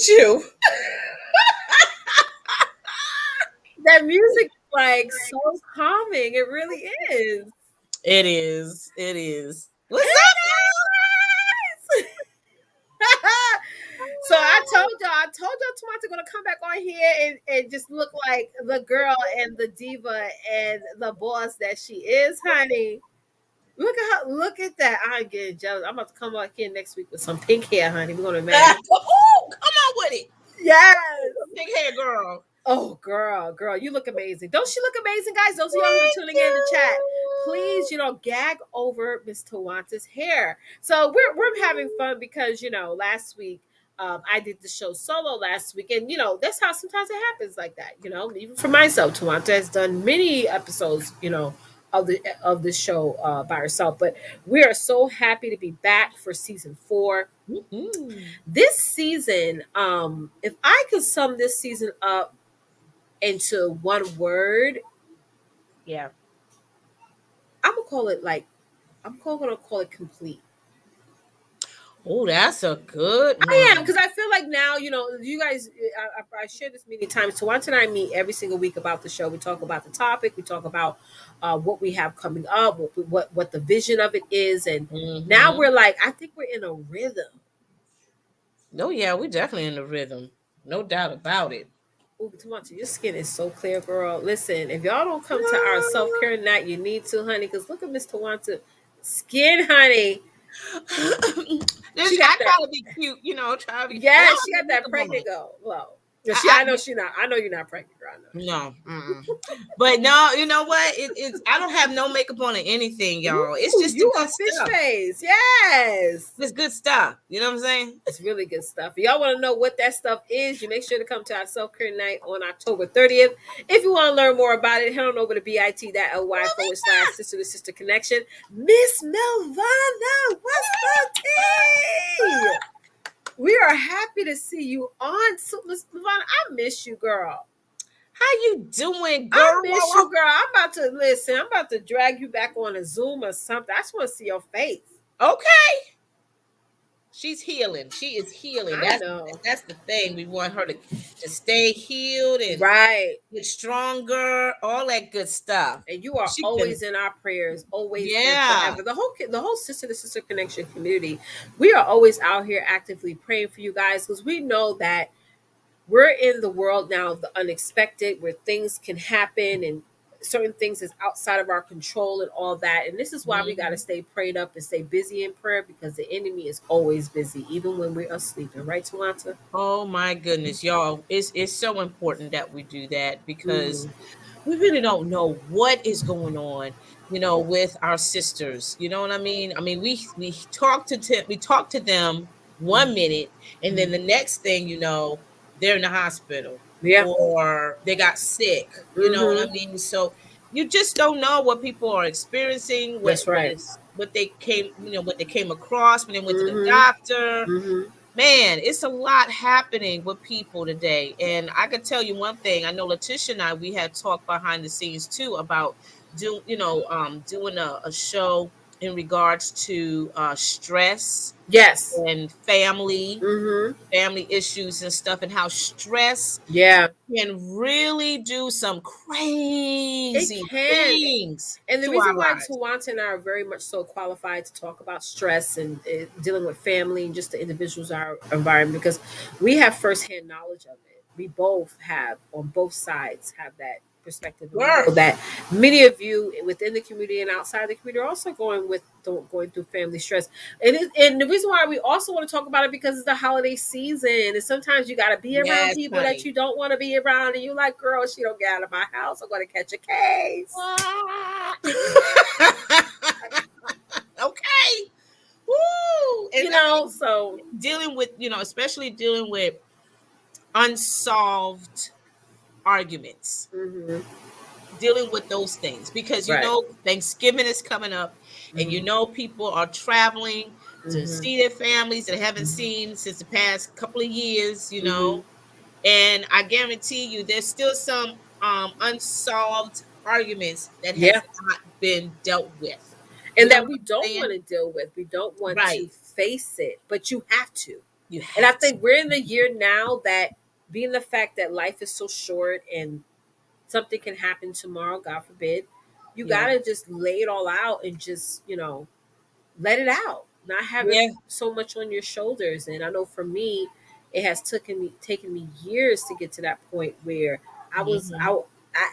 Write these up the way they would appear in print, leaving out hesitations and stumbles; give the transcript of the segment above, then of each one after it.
at you. That music is like so calming. It really is. It is. It is. What's Hey up, guys! So I told y'all Twonta gonna come back on here and just look like the girl and the diva and the boss that she is, honey. Look at her, look at that. I'm getting jealous. I'm about to come back here next week with some pink hair, honey. We're gonna y'all? match. Ooh, come on with it. Yes. Big hair girl. Oh, girl, you look amazing. Don't she look amazing, guys? Those of y'all who are Thank tuning in the chat, you. please, gag over Miss Tawanta's hair. So we're having fun because last week I did the show solo last week, and that's how sometimes it happens like that. Even for myself, Tawanta has done many episodes, of the show by herself. But we are so happy to be back for season 4. Mhm. This season, if I could sum this season up into one word, Yeah. I'm gonna call it like gonna call it complete. Oh, that's a good I am one. because I feel like now you guys. I share this many times. So once and I meet every single week about the show. We talk about the topic. We talk about what we have coming up, what the vision of it is, and now Mm-hmm. we're like, I think we're in a rhythm. Oh yeah, we definitely in the rhythm. No doubt about it. Ooh, Tamanta, your skin is so clear, girl. Listen, if y'all don't come to our self care night, you need to, honey. Because look at Miss Tawanta skin, honey. She got I that. try to be cute, try to be. I Yeah, don't she have got to make that a pregnant moment. go. Well, I, I know she not. I know you're not pregnant, girl. I know. No, but no, you know what? It's I don't have no makeup on or anything, y'all. It's Ooh, just the you are good fish stuff. face. Yes. It's good stuff. You know what I'm saying? It's really good stuff. If y'all want to know what that stuff is, you make sure to come to our self care night on October 30th. If you want to learn more about it, head on over to bit.ly/sister to sister connection. Miss Melvana, what's the tea? We are happy to see you on. So, Miss Melvana, I miss you, girl. How you doing, I girl? miss you, girl. I'm about to listen. I'm about to drag you back on a Zoom or something. I just want to see your face. Okay. She's healing. She is healing. I That's know. that's the thing. We want her to stay healed and Right. get stronger, all that good stuff. And you are She been always in our prayers, always and yeah. forever. The whole sister to sister connection community. We are always out here actively praying for you guys because we know that we're in the world now of the unexpected where things can happen and certain things is outside of our control and all that. And this is why we got to Mhm. stay prayed up and stay busy in prayer because the enemy is always busy, even when we're asleep. Right, Tawanta? Oh my goodness, y'all. It's so important that we do that because Mm-hmm. we really don't know what is going on, with our sisters. You know what I mean? I mean, we talk to them one minute, and then the next thing they're in the hospital Yeah. or they got sick. You know what I Mm-hmm. mean? So you just don't know what people are experiencing, That's right. what they came across when they went to the Mm-hmm. doctor. Mm-hmm. Man, it's a lot happening with people today. And I could tell you one thing. I know Leticia and I, we had talked behind the scenes too about doing a show in regards to stress Yes. and family, Mm-hmm. family issues and stuff, and how stress Yeah. can really do some It crazy can. things And the to reason our why lives. Tawanta and I are very much so qualified to talk about stress and dealing with family and just the individuals in our environment because we have firsthand knowledge of it. We both have, on both sides, have that perspective. And we know Girl, that many of you within the community and outside the community are also going through family stress. And the reason why we also want to talk about it because it's the holiday season. And sometimes you got to be around yes, people that honey. you don't want to be around. And you're like, girl, she don't get out of my house. I'm going to catch a case. Okay. Woo! And I mean, So dealing with, especially dealing with unsolved arguments, mhm, dealing with those things because right. Thanksgiving is coming up and Mhm, people are traveling to mhm, see their families that haven't seen since the past couple of years, mhm. and I guarantee you there's still some unsolved arguments that Yeah, has not been dealt with. You and know that what we I'm don't saying? want to deal with. We don't want to Right. face it, but you have to. You And I have to. think we're in the year now that, being the fact that life is so short and something can happen tomorrow, God forbid, you Yeah. gotta just lay it all out and just, let it out, not have it Yeah. so much on your shoulders. And I know for me, it has taken me years to get to that point where I was Hmm.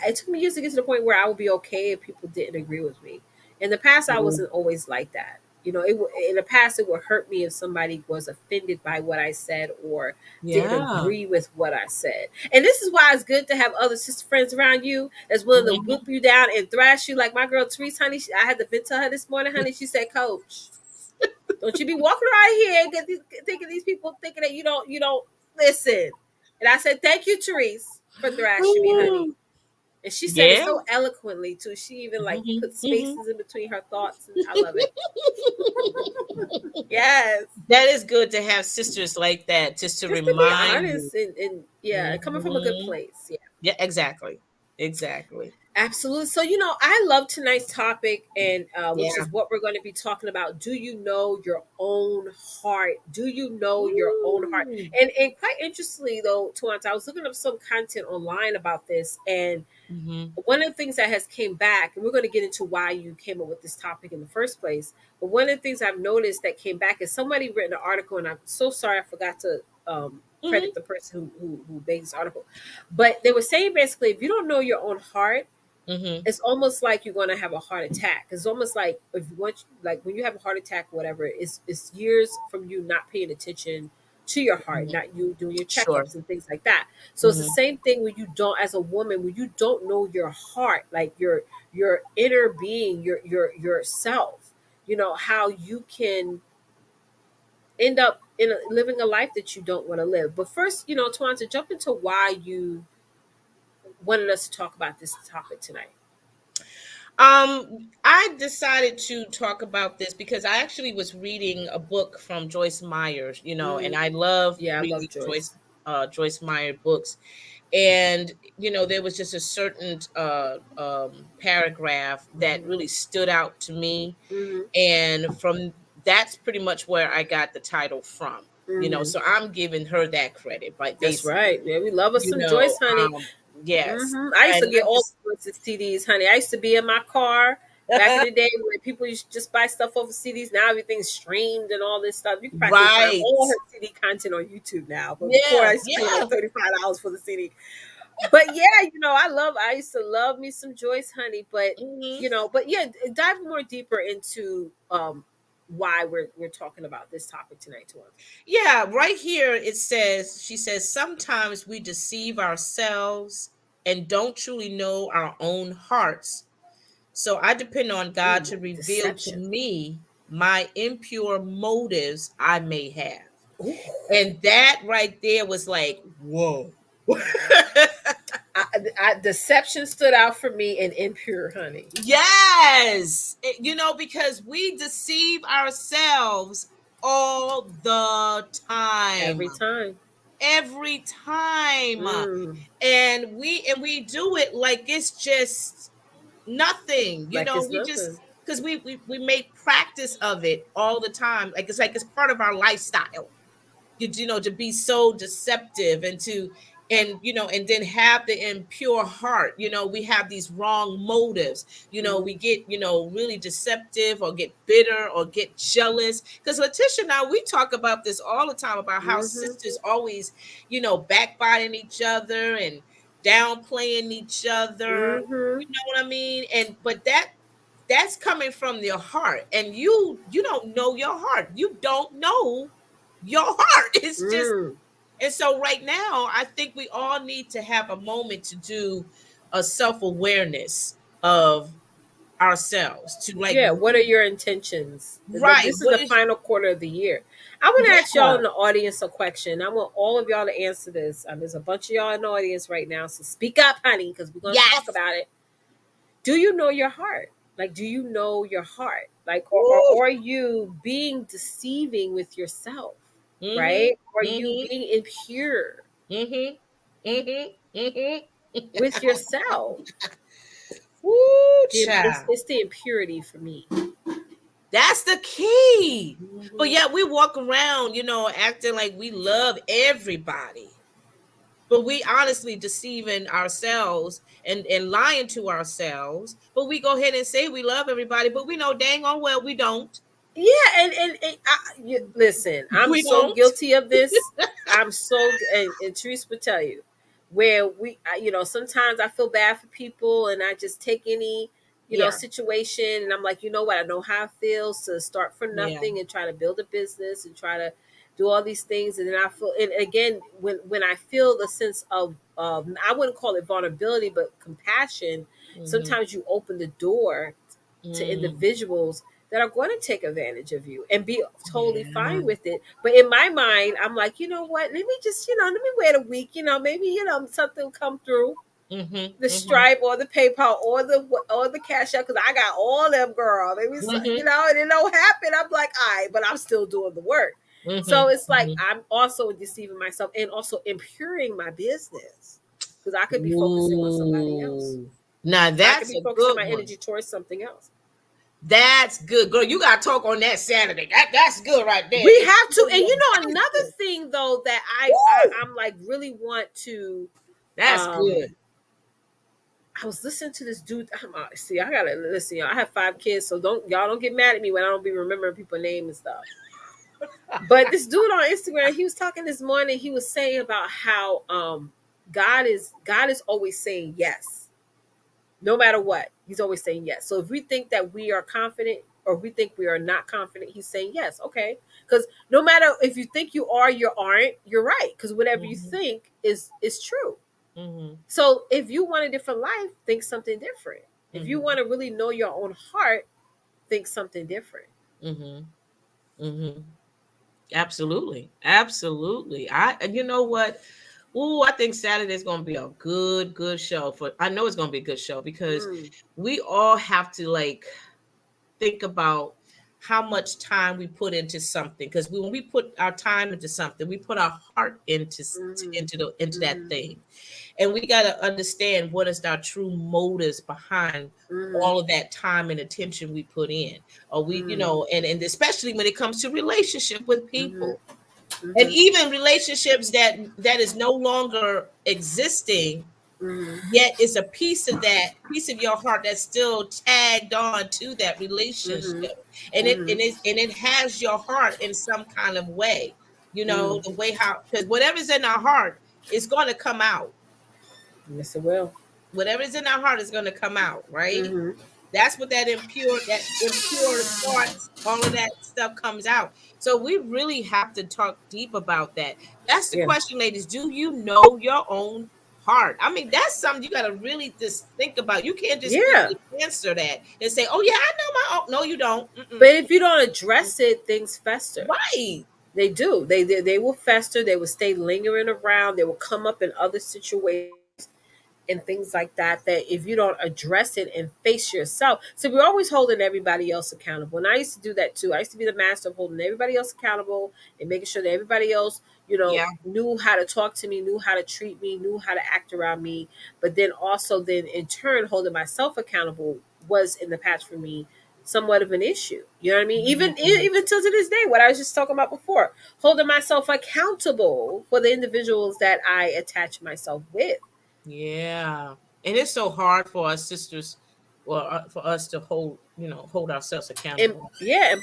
it took me years to get to the point where I would be okay if people didn't agree with me. In the past, I Yeah. wasn't always like that. In the past, it would hurt me if somebody was offended by what I said or didn't Yeah. agree with what I said. And this is why it's good to have other sister friends around you that's willing to Hmm. whoop you down and thrash you. Like my girl Therese, honey, I had to vent to her this morning, honey. She said, "Coach, don't you be walking around here and thinking these people thinking that you don't listen." And I said, "Thank you, Therese, for thrashing me, honey." And she said it Yeah. so eloquently too. She even like Hmm. put Hmm. spaces in between her thoughts, and I love it. Yes, That is good to have sisters like that, just to just to be remind you. honest and yeah, and coming from a good Hmm. place. Yeah. Yeah, exactly. Exactly. Absolutely. So, I love tonight's topic, and which Yeah. is what we're going to be talking about. Do you know your own heart? Do you know your own heart? Ooh. And quite interestingly, though, Twonta, I was looking up some content online about this, and Hmm. one of the things that has came back, and we're going to get into why you came up with this topic in the first place. But one of the things I've noticed that came back is somebody written an article, and I'm so sorry I forgot to credit Hmm. the person who made this article. But they were saying basically, if you don't know your own heart, Hmm. it's almost like you're going to have a heart attack. It's almost like if you want, like when you have a heart attack, whatever, it's years from you not paying attention to your heart, not you doing your Sure. checkups and things like that. So it's the Hmm. same thing when you don't, as a woman, when you don't know your heart, like your inner being, yourself. How you can end up living a life that you don't want to live. But first, Twan, to jump into why you wanted us to talk about this topic tonight. I decided to talk about this because I actually was reading a book from Joyce Myers, and Mm, I love yeah, I reading love Joyce. Joyce Meyer books. And there was just a certain paragraph that Hmm. really stood out to me, Hmm. and from that's pretty much where I got the title from. Hmm. So I'm giving her that credit, but That's basically, right. Yeah, we love us you some know, Joyce, honey. yes, I used and to get not all just Joyce's CDs, honey. I used to be in my car back in the day where people used to just buy stuff over CDs. Now everything's streamed and all this stuff. You can practically find right. all her CD content on YouTube now. But before, Yeah, I used to pay yeah. like $35 for the CD. But yeah, I used to love me some Joyce, honey. But Hmm. but yeah, dive more deeper into why we're talking about this topic tonight, to us. Yeah, right here she says, sometimes we deceive ourselves and don't truly know our own hearts. So I depend on God Ooh, to reveal to deception. me my impure motives I may have. Ooh. And that right there was like, whoa. Deception stood out for me and impure, honey. Yes. Because we deceive ourselves all the time. Every time. Every time. Mm, And we do it like it's just nothing. like it's We nothing. just because we make practice of it all the time. Like it's part of our lifestyle. To be so deceptive and then have the impure heart. We have these wrong motives. We Mm-hmm. get really deceptive or get bitter or get jealous, because Letitia and I, we talk about this all the time about how Mm-hmm. sisters always backbiting each other and downplaying each other. Mm-hmm. You know what I mean? And but that's coming from your heart, and you don't know your heart. You don't know your heart. It's just. Mm. And so right now, I think we all need to have a moment to do a self-awareness of ourselves, to like Yeah, what are your intentions? right, This is what the is. final quarter of the year. I want to ask y'all Yeah. in the audience a question. I want all of y'all to answer this. There's a bunch of y'all in the audience right now, so speak up, honey, because we're going to talk Yes. about it. Do you know your heart? Like, do you know your heart? Like, Woo. or are you being deceiving with yourself, Mhm. right? Or are you Mhm. being impure Mhm. Mhm. Mhm. with yourself? Woo, It's, child. it's the impurity for me. That's the key. But Mhm. yet we walk around, acting like we love everybody. But we honestly deceiving ourselves and lying to ourselves. But we go ahead and say we love everybody, but we know dang on well we don't. Yeah, listen, I'm We so don't. guilty of this. I'm so, and Therese would tell you, where sometimes I feel bad for people, and I just take any, Yeah. situation, and I'm like, you know what, I know how it feels to start from Yeah. nothing and try to build a business and try to do all these things, and then I feel, and again, when I feel the sense of I wouldn't call it vulnerability, but compassion, Mhm. sometimes you open the door to Mm. individuals that are going to take advantage of you and be totally Yeah. fine with it. But in my mind, I'm like, you know what? Let me just, let me wait a week. Maybe something will come through Mhm. the Mhm. Stripe or the PayPal or the Cash App because I got all them, girl. Maybe Mhm. and it don't happen. I'm like, all right, but I'm still doing the work. So Mhm. it's like Mhm. I'm also deceiving myself and also impairing my business because I could be focusing on somebody else. Ooh. Now I could that's be a focusing good my one. energy towards something else. That's good, girl. You gotta talk on that Saturday. That's good right there. We It's have to, and that is another good. thing though that Woo! I'm like really want to. That's um good. I was listening to this dude. See, I gotta listen, y'all. I have 5 kids, so don't get mad at me when I don't be remembering people's name and stuff. But this dude on Instagram, he was talking this morning. He was saying about how God is always saying yes, no matter what. He's always saying yes. So if we think that we are confident or we think we are not confident, he's saying yes. Okay. Because no matter if you think you are, you aren't, you're right. Because whatever you Mhm. think is true. Mhm. So if you want a different life, think something different. If you Mhm. want to really know your own heart, think something different. Mhm. Mhm. Absolutely. Absolutely. And you know what? Ooh, I think Saturday's gonna be a good show. I know it's gonna be a good show because Mm, we all have to like think about how much time we put into something because when we put our time into something we put our heart mm-hmm, into that mm-hmm, thing, and we got to understand what is our true motives behind mm-hmm, all of that time and attention we put in, or we mm-hmm, and especially when it comes to relationship with mm-hmm, people, and mm-hmm, even relationships that is no longer existing, mm-hmm, yet it's a piece of that piece of your heart that's still tagged on to that mm-hmm, relationship, and it mm-hmm, and it and it has your heart in some kind of way, mm. the way how, because whatever's in our heart is going to come out. Yes, it will. Whatever's in our heart is going to come out, right? Mm-hmm. That's what that impure thoughts, all of that stuff comes out. So we really have to talk deep about that. That's the Yeah. question, ladies. Do you know your own heart? I mean, that's something you got to really just think about. You can't just Yeah. quickly answer that and say, "Oh yeah, I know my own." No, you don't. But Mm-mm. if you don't address it, things fester. Right. They do. They will fester. They will stay lingering around. They will come up in other situations and things like that, that if you don't address it and face yourself. So we're always holding everybody else accountable, and I used to do that too. I used to be the master of holding everybody else accountable and making sure that everybody else Yeah. knew how to talk to me, knew how to treat me, knew how to act around me. But then also then in turn holding myself accountable was in the past for me somewhat of an issue. You know what I mean? Mhm. Even till to this day, what I was just talking about before, holding myself accountable for the individuals that I attach myself with. Yeah. And it's so hard for us sisters, or for us to hold ourselves And accountable. yeah,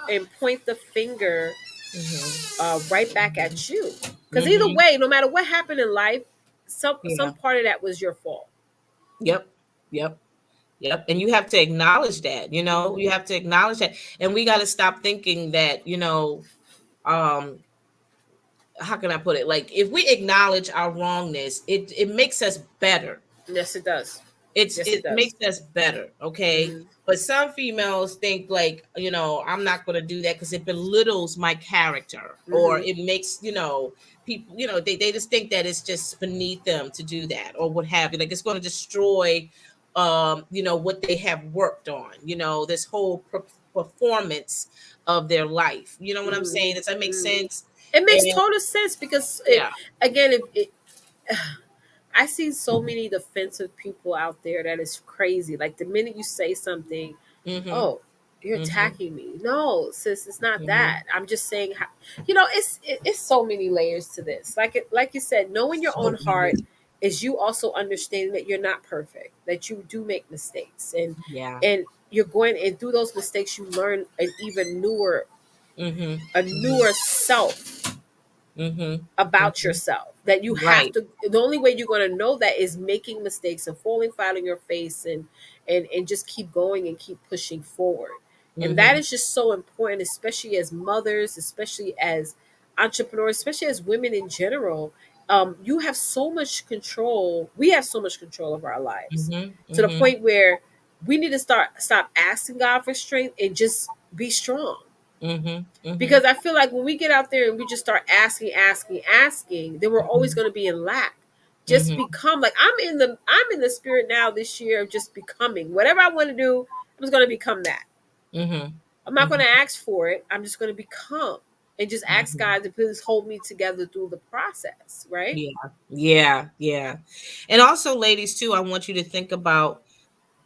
and point the finger Hmm. right back Hmm. at you, because either Hmm. way, no matter what happened in life, some Yeah. part of that was your fault. Yep. Yep. Yep. And you have to acknowledge that, Hmm. you have to acknowledge that. And we got to stop thinking that, um, how can I put it? Like, if we acknowledge our wrongness, it makes us better. Yes, it does. Yes, it It does. makes us better, okay? Hmm. But some females think like, I'm not going to do that because it belittles my character, or Hmm. it makes, people, they just think that it's just beneath them to do that, or what have you. Like, it's going to destroy what they have worked on, this whole performance of their life. You know what I'm Hmm. saying? Does that make Hmm. sense? It makes And total sense because yeah. again, I see so many defensive people out there that is crazy. Like the minute you say something, Mm-hmm. oh. you're Mhm. attacking me. No, sis, it's not that. Mhm. I'm just saying how, it's so many layers to this. Like you said, knowing your own So many. heart is you also understanding that you're not perfect, that you do make mistakes, Yeah. and you're going, and through those mistakes you learn an even newer, Mhm. a Mhm. newer self Mhm. about Mhm. yourself, that you have Right. to, the only way you're going to know that is making mistakes and falling flat on your face, and just keep going and keep pushing forward. And that Mhm. is just so important, especially as mothers, especially as entrepreneurs, especially as women in general. You have so much control, we have so much control of our lives, Mhm. to the Mhm. point where we need to stop asking God for strength and just be strong. Mhm. Because Mhm. I feel like when we get out there and we just start asking, then we're always Mhm. going to be in lack. Just Mhm. become, like, I'm in the spirit now this year of just becoming whatever I want to do. I'm just going to become that. Mhm. I'm not going to Mhm. ask for it. I'm just going to become, and just ask Mhm. God to please hold me together through the process. Right? Yeah. Yeah. Yeah. And also, ladies, too, I want you to think about,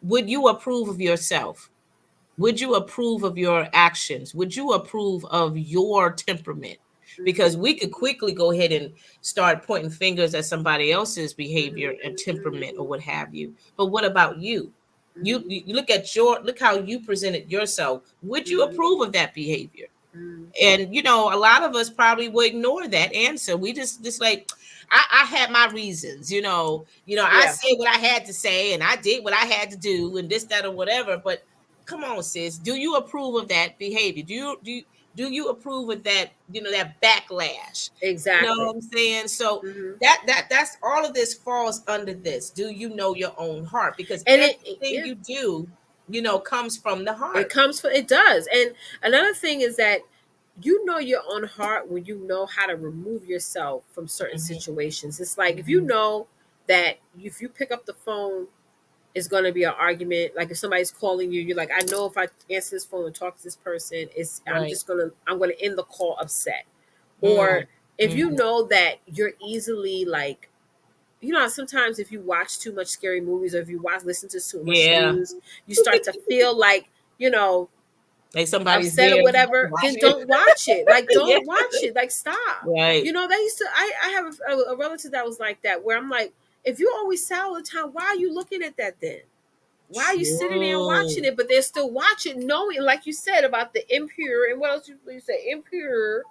would you approve of yourself? Would you approve of your actions? Would you approve of your temperament? Because Mm-hmm. we could quickly go ahead and start pointing fingers at somebody else's behavior Mm-hmm. and temperament or Mm-hmm. what have you. But what about you? You look at look how you presented yourself. Would you Mm-hmm. approve of that behavior? Mm-hmm. And a lot of us probably would ignore that answer. We just like, I had my reasons, I Yeah. said what I had to say and I did what I had to do and this, that, or whatever. But come on, sis, do you approve of that behavior? Do you approve of that, that backlash? You know Exactly. what I'm saying? So Mm-hmm. that's all of this falls under this. Do you know your own heart? Because And everything yeah, you do, comes from the it heart. comes from, it does. And another thing is that you know your own heart when you know how to remove yourself from certain Mhm, situations. It's like if you mhm. know that if you pick up the phone, it's going to be an argument. Like if somebody's calling you, you're like, I know if I answer this phone and talk to this person, it's Right. I'm gonna end the call upset. Mm, Or if you mhm. know that you're easily like, sometimes if you watch too much scary movies, or if you listen to too much Yeah. news, you start to feel like, Like somebody's upset or there whatever, then watching it. don't watch it. Like, Yeah. don't watch it. Like, stop. Right. They used to. I have a relative that was like that, where I'm like, if you always sad all the time, why are you looking at that then? Why are you sitting there and watching True. it? But they're still watching, knowing, like you said about the impure, and what else you say, impure.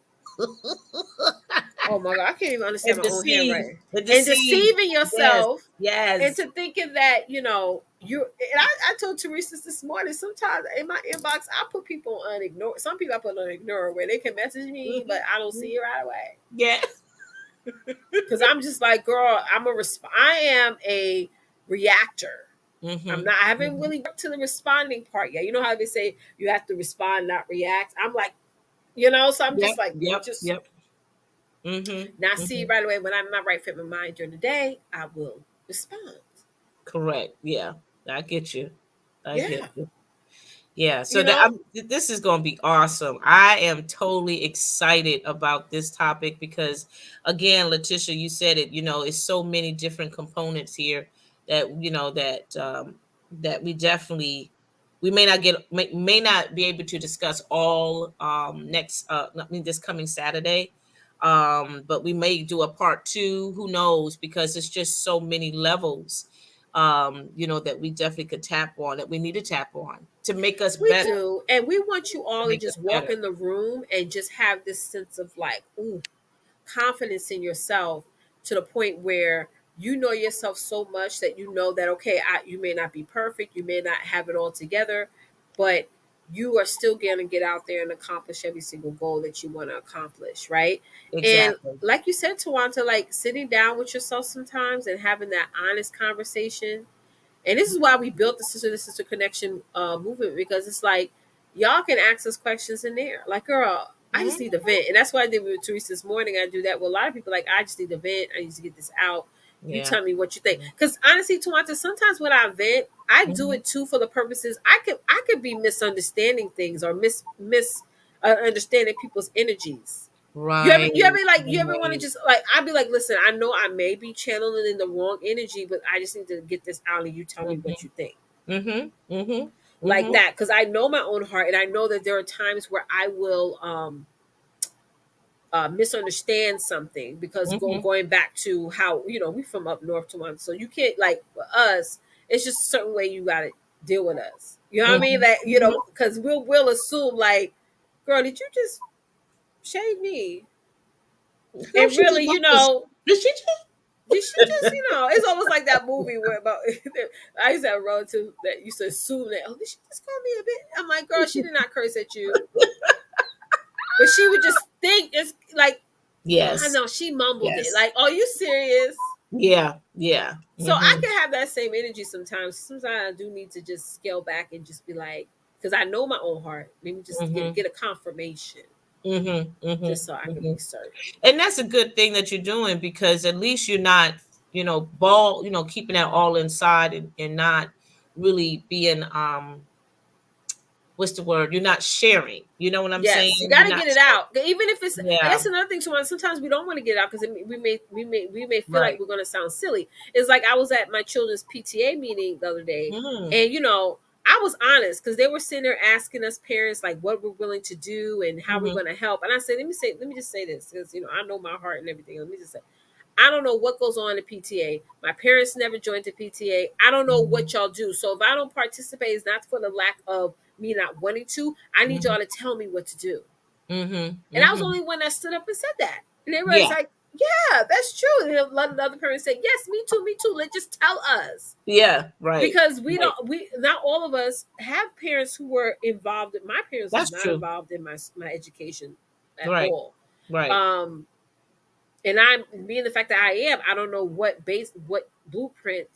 Oh my god, I can't even understand And my own deceive. handwriting. The And deceive. deceiving Yes. yourself Yes. into thinking that you. And I told Teresa this morning. Sometimes in my inbox, I put people on ignore. Some people I put on ignore, where they can message me, but Mhm, I don't see mhm. it right away. Yeah. Because I'm just like, girl, I am a reactor. I'm Mhm, not. I haven't mhm. really got to the responding part yet. You know how they say you have to respond, not react. I'm like, so I'm Yep. just like, girl, Yep. just Yep. Mhm. not see it Mhm. right away. When I'm in my right fit of mind during the day, I will respond. Correct. Yeah. I get you. I get Yeah, you. Yeah, so you know, this is going to be awesome. I am totally excited about this topic because, again, Letitia, you said it. It's so many different components here that that we may not be able to discuss all next. I mean, this coming Saturday, but we may do a part two. Who knows? Because it's just so many levels that we definitely could tap on, that we need to tap on to make us we better, do, and we want you all to make us just walk better. in the room and just have this sense of like, ooh, confidence in yourself, to the point where you know yourself so much that you know that, okay, you may not be perfect, you may not have it all together, but you are still going to get out there and accomplish every single goal that you want to accomplish, right? And Exactly. like you said, Tawanta, like sitting down with yourself sometimes and having that honest conversation. And this is why we built the sister connection movement, because it's like y'all can ask us questions in there. Like, girl, I just need to Mhm. vent. And that's what I did with Teresa this morning. I do that with a lot of people. Like, I just need to vent. I need to get this out. You Yeah. tell me what you think. Because honestly, Tawanta, sometimes when I vent, I do Mhm. it too for the purposes I could be misunderstanding things, or mis understanding people's energies. You ever Right. like you ever want to Right. just like, I'd be like, listen, I know I may be channeling in the wrong energy, but I just need to get this out and you tell me Mhm. what you think. Mhm. Mhm. like Mhm. that, because I know my own heart, and I know that there are times where I will misunderstand something, because Mhm. going back to how, we from up north to one, so you can't, like, for us, it's just a certain way you got to deal with us. You know what I mean? Mhm. Like, Mhm. because we'll assume, like, girl, did you just shade me? No, And she really, did not just. Did she just? did she just, it's almost like that movie where about I used to have a relative that used to assume that, oh, did she just call me a bit? I'm like, girl, she did not curse at you, but she would just think it's like, I Yes. know she mumbled it. Yes. Like, are you serious? Yeah. Yeah. So I Mhm. can have that same energy sometimes. Sometimes I do need to just scale back and just be like, because I know my own heart. Maybe just Mhm. get a confirmation, Mhm. just Mhm. so I can be Mhm. certain. And that's a good thing that you're doing, because at least you're not, keeping that all inside, and not really being what's the word? You're not sharing. You know what I'm saying? Yes, you got You're to not get it sharing. out. Even if it's, and Yeah. that's another thing. So sometimes we don't want to get it out because we may feel like Right. we're going to sound silly. It's like I was at my children's PTA meeting the other day, Mm. and I was honest because they were sitting there asking us parents like what we're willing to do and how we're Mhm. going to help. And I said, let me just say this, because I know my heart and everything. Let me just say, I don't know what goes on in PTA. My parents never joined the PTA. I don't know Mhm. what y'all do. So if I don't participate, it's not for the lack of me not wanting to. I need Mhm. y'all to tell me what to do. Mhm. And I was the Mhm. only one that stood up and said that. And everybody's Yeah. like, yeah, that's true. And a lot of the other parents said, yes, me too, me too. Let just tell us. Yeah. Right. Because we Right. don't we not all of us have parents who were involved. My parents was That's not true. involved in my education at Right. all. Right. Um and I'm being the fact that I am, I don't know what blueprint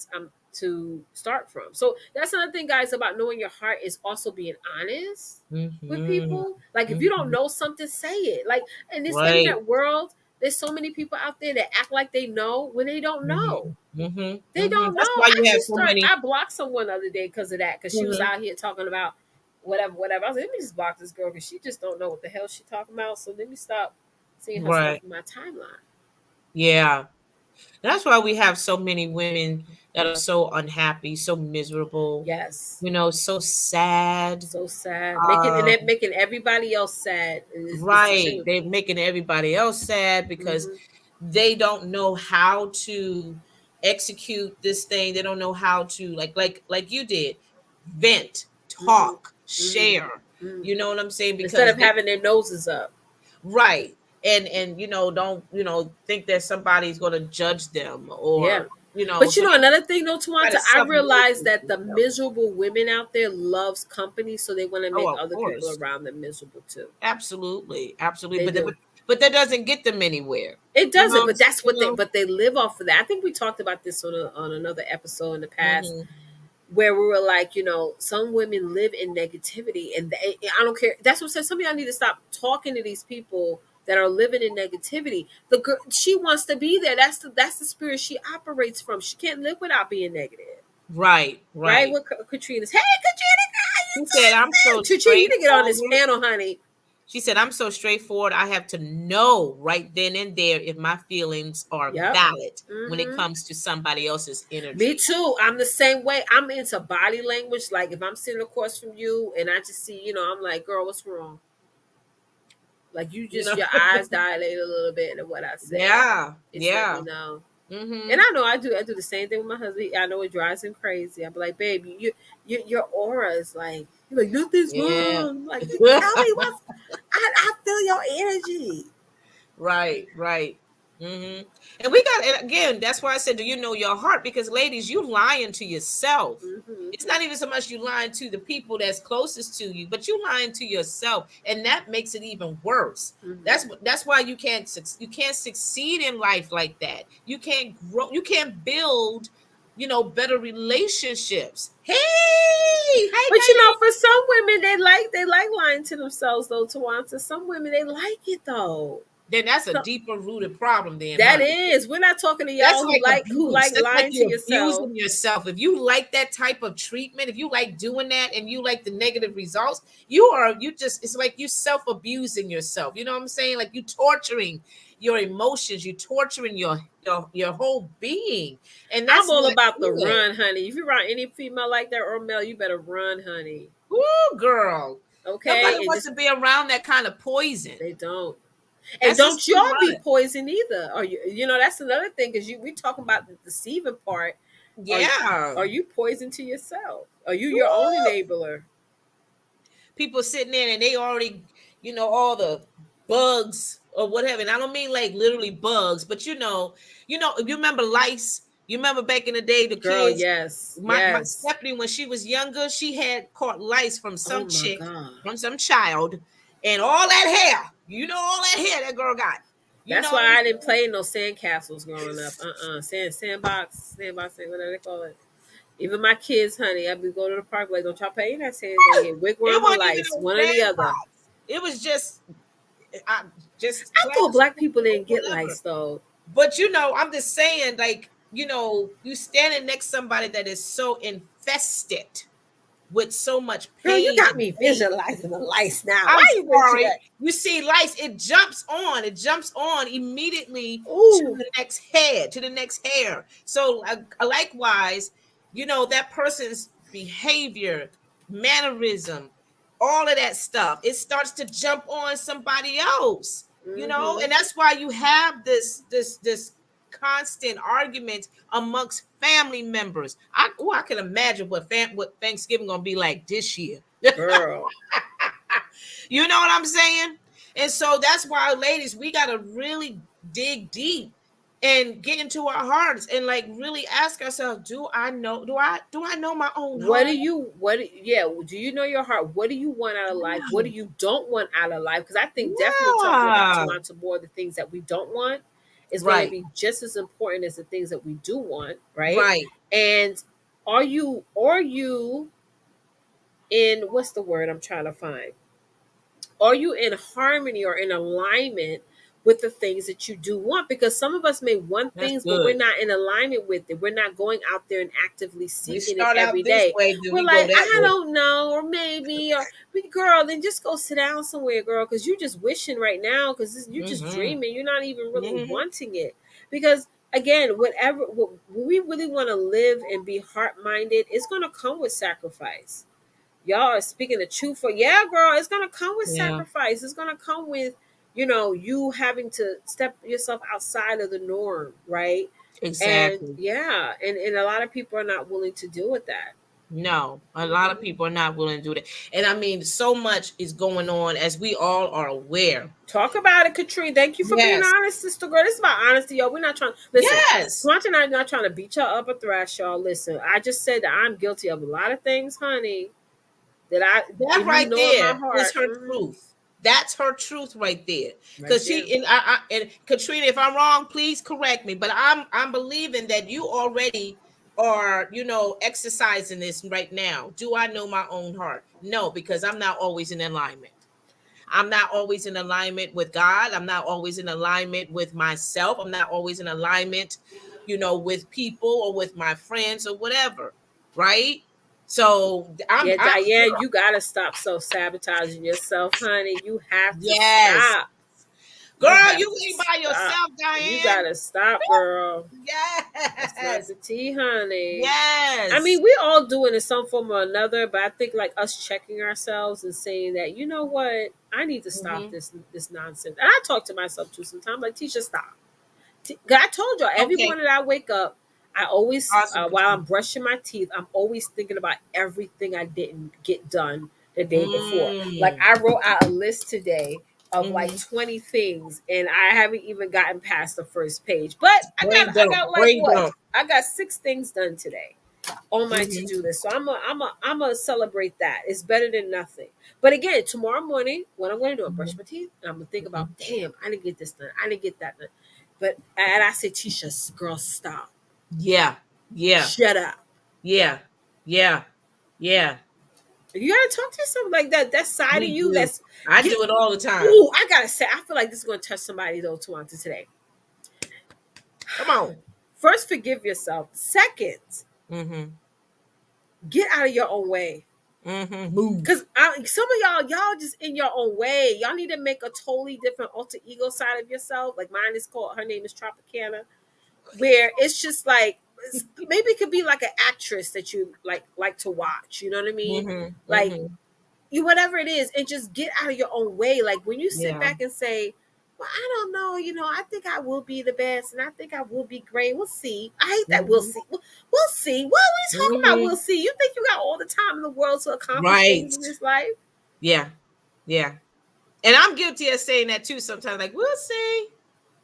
to start from. So that's another thing, guys, about knowing your heart, is also being honest with Mhm. people. Like if you don't Mhm. know something, say it. Like in this Right. internet world, there's so many people out there that act like they know when they don't know. Mhm. Mhm. They Mhm. don't know. That's why I you have just so many. I blocked someone the other day because of that, because she was Mhm. out here talking about whatever, whatever. I was like, let me just block this girl because she just don't know what the hell she talking about. So let me stop seeing her stuff Right. in my timeline. Yeah. That's why we have so many women that are so unhappy, so miserable, Yes. so sad. So sad. Um, Making everybody else sad is the right. truth. They're making everybody else sad because Hmm. they don't know how to execute this thing. They don't know how to, like you did, vent, Hmm. talk, Hmm. share. Hmm. You know what I'm saying? Instead Because of they having their noses up. right. And don't, think that somebody's gonna judge them, Yeah. or But so they another thing though, try Twonta, to I self realized motivate that the themselves. miserable women out there loves company, so they want to Oh, make of other people course. around them miserable too. Absolutely. Absolutely. They But, do. but that doesn't get them anywhere. It You know doesn't, what I'm but saying? that's what they live off of that. I think we talked about this on another episode in the past, Mhm. where we were like, some women live in negativity, and I don't care. That's what I'm saying. Some of y'all need to stop talking to these people that are living in negativity. The girl, she wants to be there. That's the spirit she operates from. She can't live without being negative, Right. right? Right. What Katrina's? Hey, Katrina, girl, how She said, I'm you so doing? Katrina, you need to get on this straightforward. panel, honey. She said, I'm so straightforward. I have to know right then and there if my feelings are Yep. valid when it Mm-hmm. comes to somebody else's Me energy. too. I'm the same way. I'm into body language. Like if I'm sitting across from you and I just see, I'm like, girl, what's wrong? Like you You just know? your eyes dilate a little bit of what I said. Yeah. It's let Yeah. me know. And Mm-hmm. I know I do the same thing with my husband. I know it drives him crazy. I'm like, baby, your aura is like, you're like, nothing's Yeah. wrong. I'm like, you tell me what's I feel your energy. Right, right. Hmm. And we got, and again, that's why I said, do you know your heart? Because ladies, you lying to yourself. Hmm. It's not even so much you lying to the people that's closest to you, but you lying to yourself, and that makes it even worse. Hmm. That's why you can't succeed in life like that. You can't grow. You can't build, better relationships. Hey, hi, But baby. for some women, they like lying to themselves though, Tawanta. Some women they like it though. Then that's a So deeper rooted problem, then, that honey. is. We're not talking to That's y'all who like abuse. like That's like lying to you're yourself. abusing yourself. If you like that type of treatment, if you like doing that and you like the negative results, it's like you self-abusing yourself. You know what I'm saying? Like you torturing your emotions, you torturing your whole being. And I'm that's all not about the good. run, honey. If you're around any female like that or male, you better run, honey. Ooh, girl. Nobody Okay, and wants just to be around that kind of poison. they don't. And That's just don't too y'all be much. poisoned either. Or you know that's another thing because we talking about the deceiving part. Are Yeah. are you poisoned to yourself? Are you your own Ooh. enabler? People sitting there and they already, all the bugs or whatever. And I don't mean like literally bugs, but you remember lice. You remember back in the day, the Girl, kids. yes, My yes. Stephanie, when she was younger, she had caught lice from Oh some my chick, God. from some child, and all that hair. All that hair that girl got. You That's know why what I'm I didn't saying? play in no sandcastles growing up. Sandbox, whatever they call it. Even my kids, honey, I be going to the park like, don't y'all play in that sand? You're gonna get It wigworm or wasn't even lice, no one or the other. sandbox. It was just I thought black classroom people or didn't get whatever. lice though. But I'm just saying, like, you standing next to somebody that is so infested with so much Girl, you pain got and me hate. visualizing the lice now. Why I'm you mention sorry. that? You see, lice, it jumps on. It jumps on immediately to Ooh. the next head, to the next hair. So, likewise, that person's behavior, mannerism, all of that stuff, it starts to jump on somebody else. Mm-hmm. And that's why you have this constant argument amongst family members. I can imagine what Thanksgiving gonna be like this year. Girl. You know what I'm saying? And so that's why, ladies, we got to really dig deep and get into our hearts and like really ask ourselves, do I know my own What do heart? you yeah, do you know your heart? What do you want out of life? What do you don't want out of life? Because I think definitely talking about Yeah. Twonta more the things that we don't want is going to Right. be just as important as the things that we do want, right? Right. And are you in what's the word I'm trying to find? Are you in harmony or in alignment with the things that you do want? Because some of us may want That's things, but we're good. not in alignment with it. We're not going out there and actively We seeking it start every out this day. way, then We're we go like, that I way. don't know, or maybe, or girl, then just go sit down somewhere, girl, because you're just wishing right now, because you're just Mm-hmm. dreaming. You're not even really Mm-hmm. wanting it. Because again, what we really want to live and be heart minded, it's going to come with sacrifice. Y'all are speaking the truth for, yeah, girl, it's gonna come with Yeah. sacrifice. It's gonna come with, you having to step yourself outside of the norm, right? And Exactly. yeah, and a lot of people are not willing to deal with that. No, a lot of Hmm. people are not willing to do that. And I mean, so much is going on as we all are aware. Talk about it, Katrine. Thank you for being Yes. honest, sister girl. This is about honesty, y'all. We're not trying. Listen, Yes. Quant and I are not trying to beat y'all up or thrash y'all. Listen, I just said that I'm guilty of a lot of things, honey. That That and me right know in my there is heart, her truth. That's her truth right there. right Because there. and Katrina, if I'm wrong, please correct me. But I'm believing that you already are, exercising this right now. Do I know my own heart? No, because I'm not always in alignment. I'm not always in alignment with God. I'm not always in alignment with myself. I'm not always in alignment, with people or with my friends or whatever. Right. So I'm Yeah, I'm Diane, you gotta stop self sabotaging yourself, honey. You have to yes. stop. You Girl, have you to ain't by stop. yourself, You Diane. gotta stop, girl. That's not Yes. the tea, honey. I Yes. mean, we all do it in some form or another, but I think like us checking ourselves and saying that, you know what, I need to stop Hmm. this nonsense. And I talk to myself too sometimes, like, Tisha, stop. 'Cause I told y'all every Okay. morning I wake up, I always Awesome, while I'm Katrina. brushing my teeth, I'm always thinking about everything I didn't get done the day before. Like Mm. I wrote out a list today of like Hmm. 20 things, and I haven't even gotten past the first page. But I got Brain I dump. got like Brain what? dump. I got 6 things done today on my to Hmm. do list. So I'm a celebrate that. It's better than nothing. But again, tomorrow morning, what I'm going to do, I'm brush my teeth, and I'm gonna think about, damn, I didn't get this done. I didn't get that done. But and I say, Tisha, girl, stop, Yeah. Yeah. shut up. Yeah. Yeah. Yeah. You gotta talk to yourself like that. That side of We you, do. that's I get. do it all the time. Ooh, I gotta say, I feel like this is gonna touch somebody though, Twonta, today. Come on. First, forgive yourself. Second, Mm-hmm. get out of your own way. Mm-hmm. Move. Cause some of y'all just in your own way. Y'all need to make a totally different alter ego side of yourself. Like mine is called. Her name is Tropicana, where it's just like maybe it could be like an actress that you like to watch. You know what I mean? Mm-hmm. Like Mm-hmm. you whatever it is, and just get out of your own way. Like when you sit Yeah. back and say, well, I don't know, I think I will be the best and I think I will be great. We'll see. I hate that we'll Hmm. see. We'll see. What are we talking about? We'll Hmm. see. You think you got all the time in the world to accomplish Right. things in this life? Yeah. Yeah. And I'm guilty of saying that too sometimes. Like, we'll see.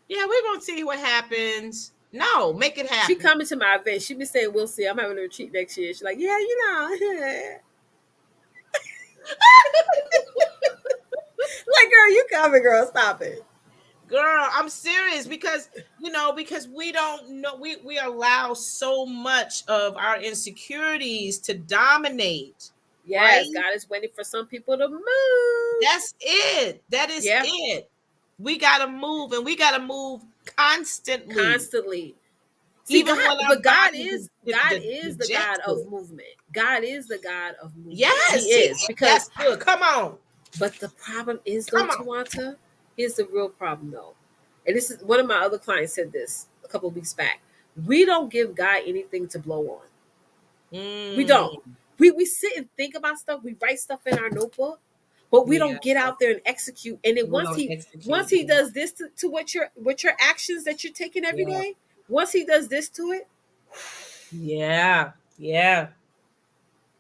Yeah, we're gonna see what happens. No, make it She happen. coming to my event. She be saying, we'll see. I'm having a retreat next year. She's like, yeah, like, girl, you coming, girl. Stop it. Girl, I'm serious because because we don't know, we allow so much of our insecurities to dominate, right? Yes, God is waiting for some people to move. That's it. That is Yeah, it. We gotta move, and we gotta move constantly, constantly. See, even God, when our but God bodies is God is the God of dejected. movement. God is the God of movement. Yes, He see, is that's because, good. Come on, but the problem is though, come on. Twonta, here's the real problem though, and this is one of my other clients said this a couple of weeks back. We don't give God anything to blow on. We don't. Mm, We sit and think about stuff. We write stuff in our notebook, but we yeah, don't get out there and execute. And then we once don't he execute. once he does this to what your actions that you're taking every Yeah, day, once he does this to it, yeah, yeah,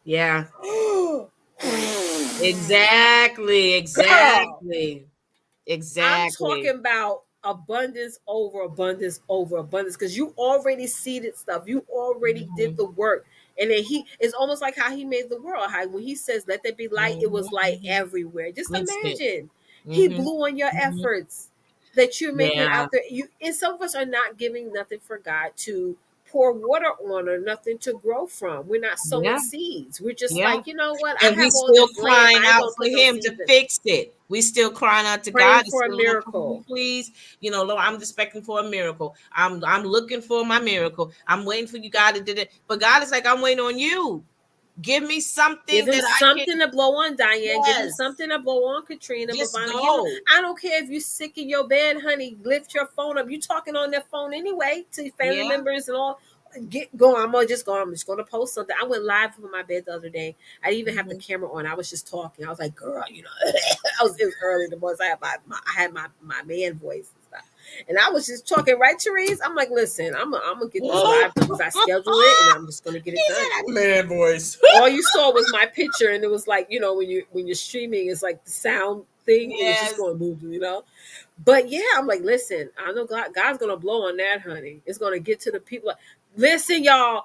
yeah. girl, Exactly, exactly, I'm exactly. talking about abundance over abundance over abundance because you already seeded stuff. You already did Mhm, the work. And then it's almost like how he made the world. How when he says, let there be light, it mhm, was light mhm. everywhere. Just Instant. imagine. He Mhm, blew on your mhm. efforts that you're making Yeah, out there. And some of us are not giving nothing for God to pour water on or nothing to grow from. We're not sowing yeah, seeds. We're just yeah. like, you know what? I And we have all still this land, but crying I ain't out gonna for put no him to seeds in. fix it. We still crying out to Praying God to for say, a Lord, can you miracle. please, Lord, I'm expecting for a miracle. I'm looking for my miracle. I'm waiting for you, God, to do it. But God is like, I'm waiting on you. Give me Give something him that I can. something to blow on Diane. Give him Yes, something to blow on Katrina, just Bavana. Give him. go. I don't care if you're sick in your bed, honey. Lift your phone up. You talking on their phone anyway to your family Yeah. members and all. Get going. I'm gonna just go. I'm just gonna post something. I went live from my bed the other day. I didn't even have the Hmm. camera on. I was just talking. I was like, girl, it was early in the morning. So I had my man voice and stuff. And I was just talking, right, Therese? I'm like, listen, I'm gonna get this live done because I scheduled it and I'm just gonna get it He done. said that man voice. All you saw was my picture, and it was like, when you're streaming, it's like the sound thing, and it's just Yes, going. But yeah, I'm like, listen, I know God's gonna blow on that, honey. It's gonna get to the people. Listen, y'all,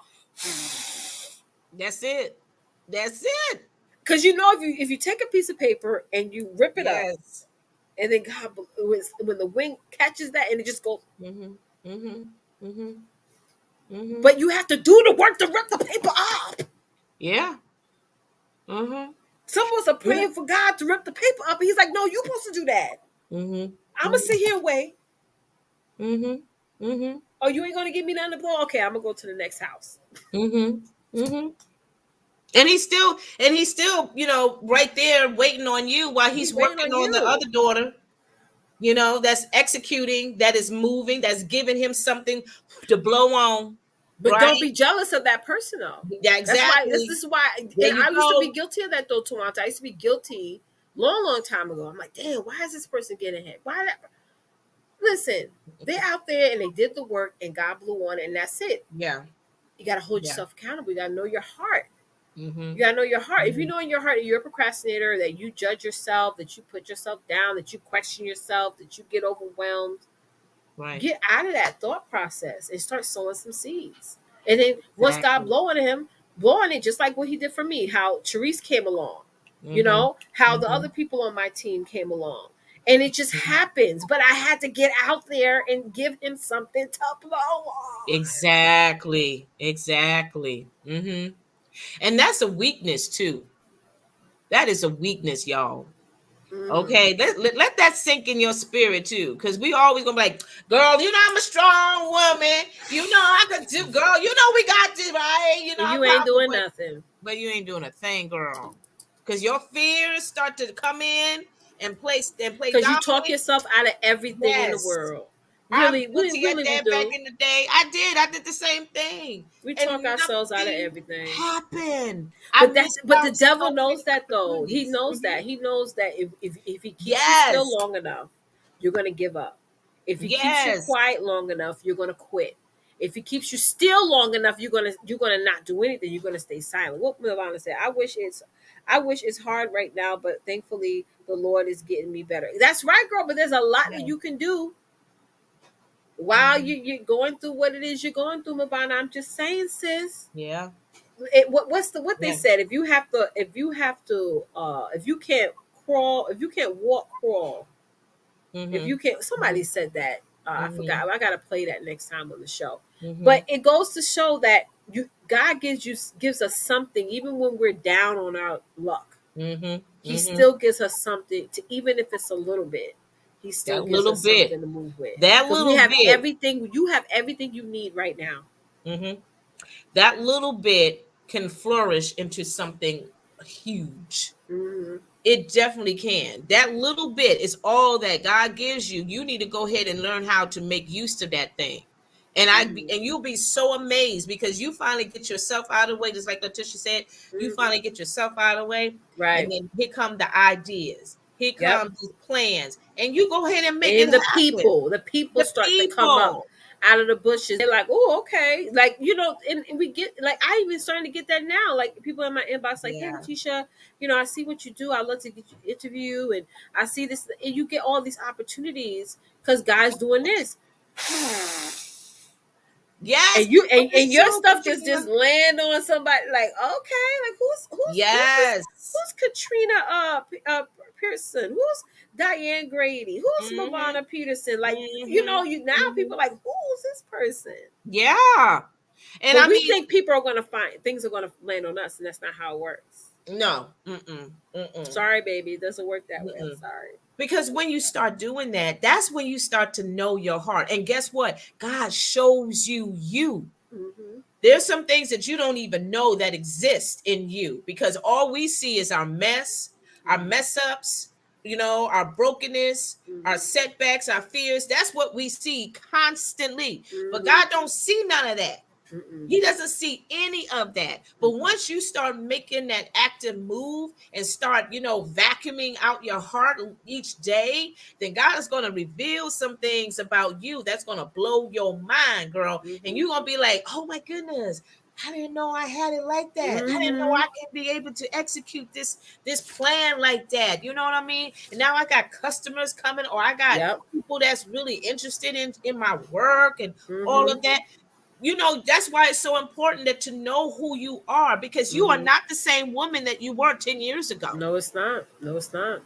that's it. That's it. because if you take a piece of paper and you rip it up, Yes. and then God, when the wind catches that, and it just goes. Mhm. Mhm. Mhm. Mhm. But you have to do the work to rip the paper up. Yeah. Mhm. Some of us are Yeah. praying for God to rip the paper up, and He's like, no, you're supposed to do that. Mhm. I'm gonna Mhm. sit here and wait. Mhm. Mhm. Oh, you ain't gonna give me none to blow? Okay, I'm gonna go to the next house. Mhm. Mhm. And he's still, right there waiting on you while He's he's waiting working on on the you. other daughter, that's executing, that is moving, that's giving him something to blow on, But right? don't be jealous of that person though. Yeah, That's why this exactly. is why There and you I used to be go. guilty of that though, Toronto. I used to be guilty long time ago. I'm like, damn, why is this person getting hit? Why that listen, they're out there and they did the work and God blew on it and that's it. Yeah. You gotta hold Yeah. yourself accountable. You gotta know your heart. You Mhm. gotta know your heart. If you Mhm. know in your heart that you're a procrastinator, that you judge yourself, that you put yourself down, that you question yourself, that you get overwhelmed, Right. get out of that thought process and start sowing some seeds. And then once God Exactly. blow on him, blow on it just like what he did for me, how Therese came along, Mhm. how the other Mhm. people on my team came along. And it just Mhm. happens. But I had to get out there and give him something to blow on. Exactly. Exactly. Mhm. And that's a weakness too. That is a weakness, y'all. Mm. Okay, let that sink in your spirit too, because we always gonna be like, girl, I'm a strong woman. I could do, girl. We got this, right? And I'm you ain't powerful, doing but nothing. you ain't doing a thing, girl, because your fears start to come in and play Because you talk dominate. yourself out of everything in the Yes, world. I'm Really, we guilty at really we that back do. in the day. I did. I did the same thing. We talk And ourselves out of nothing everything. happened. I But missed the out devil so knows many that though. He opportunities. knows that. He knows that if he keeps you still Yes. long enough, you're gonna give up. If he keeps you Yes. quiet long enough, you're gonna quit. If he keeps you still long enough, you're gonna not do anything. You're gonna stay silent. What Milana said, I wish it's hard right now, but thankfully the Lord is getting me better. That's right, girl. But there's a lot that Yeah. you can do while Mhm. you're going through what it is you're going through, Milana. I'm just saying, sis. Yeah. What they Yeah. said, if you can't crawl, if you can't walk, crawl. If you Mhm. can't, somebody Mhm. said that. I Mhm. forgot. I gotta play that next time on the show. But Mhm. it goes to show that God gives us something even when we're down on our luck. Mhm. He Mhm. still gives us something to, even if it's a little bit. He still That gives little us bit. something to move with, That because we little have bit. everything. You have everything you need right now. Mhm. That little bit can flourish into something huge. Hmm. It definitely can. That little bit is all that God gives you. You need to go ahead and learn how to make use of that thing. Hmm. And you'll be so amazed because you finally get yourself out of the way, just like Leticia said. You Hmm. finally get yourself out of the way, and Right. then here come the ideas. Here Yep. come the plans, and you go ahead and make it And happen. the people The start to come up people, out of the bushes. They're like, oh, okay. Like, and we get, like, I even starting to get that now. Like, people in my inbox, like, hey, yeah, Leticia, I see what you do. I'd love to get you an interview. And I see this. And you get all these opportunities because guys doing this. yes, And it's your true, stuff just Katrina. land on somebody, like, okay, like, Yes. who's Katrina Pearson, who's Diane Grady, who's Hmm. Lavana Peterson, like, Hmm. you now Hmm. people are like, who's this person? Yeah, and But I we mean, think people are going to find things are going to land on us, and that's not how it works. no, mm-mm, mm-mm, Sorry, baby, it doesn't work that way. I'm mm-mm. sorry. Because when you start doing that, that's when you start to know your heart. And guess what? God shows you you. Hmm. There's some things that you don't even know that exist in you because all we see is our mess, our Hmm. mess ups, our brokenness, our Hmm. setbacks, our fears. That's what we see constantly. But Hmm. God don't see none of that. Hmm. He doesn't see any of that. But Hmm. once you start making that active move and start, vacuuming out your heart each day, then God is going to reveal some things about you that's going to blow your mind, girl. And Hmm. you're going to be like, oh my goodness. I didn't know I had it like that. I didn't know Hmm. I could be able to execute this plan like that. You know what I mean? And now I got customers coming, or I got Yep. people that's really interested in my work and all Hmm. of that. That's why it's so important that to know who you are, because you are Hmm. not the same woman that you were 10 years ago. No, it's not. No, it's not.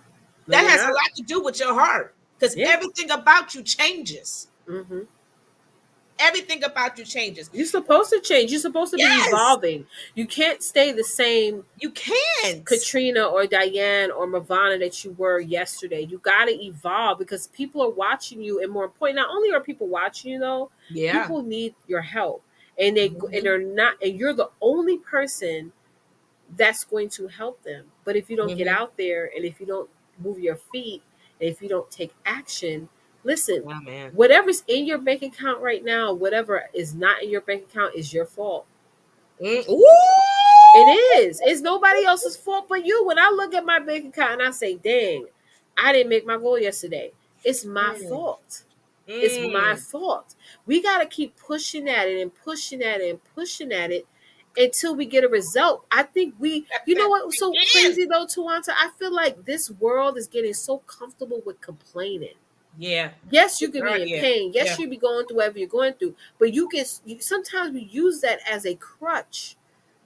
No, That you're has a not. lot to do with your heart, because Yeah. everything about you changes. Hmm. Everything about you changes. You're supposed to change. You're supposed to be Yes, evolving. You can't stay the same you can't. Katrina or Diane or Mavana that you were yesterday. You got to evolve because people are watching you, and more important, not only are people watching you though, Yeah. people need your help, and Hmm. they're not, and you're the only person that's going to help them. But if you don't get Hmm. out there, and if you don't move your feet, and if you don't take action, listen, Yeah, man. whatever's in your bank account right now, whatever is not in your bank account is your fault. Ooh! It is. It's nobody else's fault but you. When I look at my bank account and I say, dang, I didn't make my goal yesterday, it's my Mm, fault. It's my mm. fault. We got to keep pushing at it and pushing at it and pushing at it until we get a result. I think you know what was so Again. crazy though, Twonta? I feel like this world is getting so comfortable with complaining. Yeah. Yes, you could be in Yeah. pain. Yes, Yeah. you'll be going through whatever you're going through. But sometimes we use that as a crutch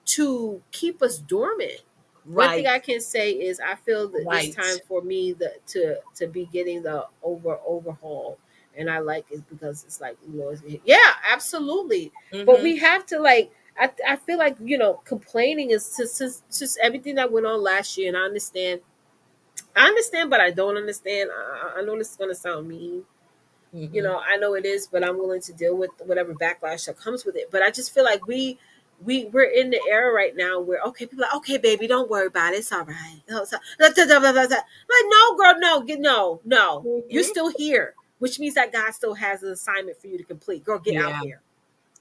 to keep us dormant. One thing Right. I can say is I feel that it's Right. time for me to be getting the overhaul, and I like it because it's like, yeah, absolutely. But Hmm. we have to, like, I feel like, complaining is just everything that went on last year, and I understand, but I don't understand. I know this is gonna sound mean, Hmm. I know it is, but I'm willing to deal with whatever backlash that comes with it. But I just feel like we're in the era right now where, okay, people are like, okay, baby, don't worry about it, it's all right. Like, no, girl, no, no, you're Hmm. still here. which means that God still has an assignment for you to complete. Girl, get out Yeah. there.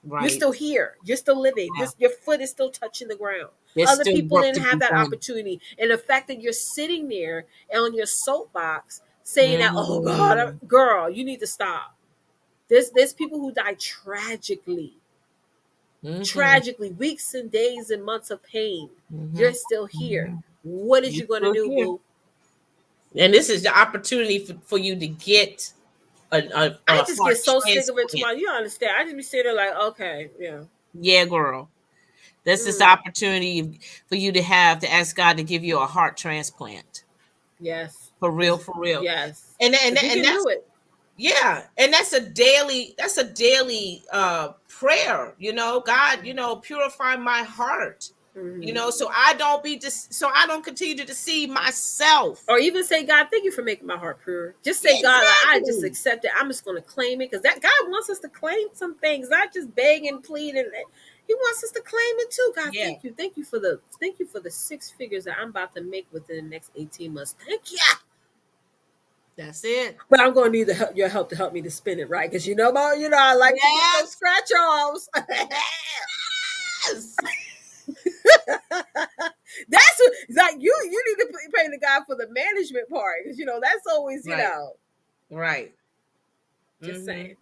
You're Right. still here. You're still living. Yeah. Your foot is still touching the ground. There's Other still people work to didn't have be that done. opportunity. And the fact that you're sitting there on your soapbox saying that, oh God, Mm-hmm. girl, you need to stop. There's people who die tragically, Mm-hmm. tragically, weeks and days and months of pain. Mm-hmm. You're still here. Mm-hmm. What is You you going to still do, here. boo? And this is the opportunity for you to get I a just get heart so sick of it transplant. tomorrow. You don't understand. I just be sitting there like, okay, yeah. Yeah, girl. This is the Mm, opportunity for you to ask God to give you a heart transplant. yes. For real, for real. Yes. And Because he and can that's do it. yeah, and that's a daily prayer, God, purify my heart. Hmm. So I don't continue to deceive myself. Or even say, God, thank you for making my heart pure. Just say, God, like, I just Exactly. accept it. I'm just going to claim it because that God wants us to claim some things, not just beg and plead. And He wants us to claim it too. God, Yeah, thank you, thank you for the 6 figures that I'm about to make within the next 18 months. Thank you. that's it. But I'm going to need your help to help me to spin it right because I like to get those Yes. scratch offs. Yes. That's what, like you need to pray to God for the management part because that's always Right. Right. just Hmm. saying.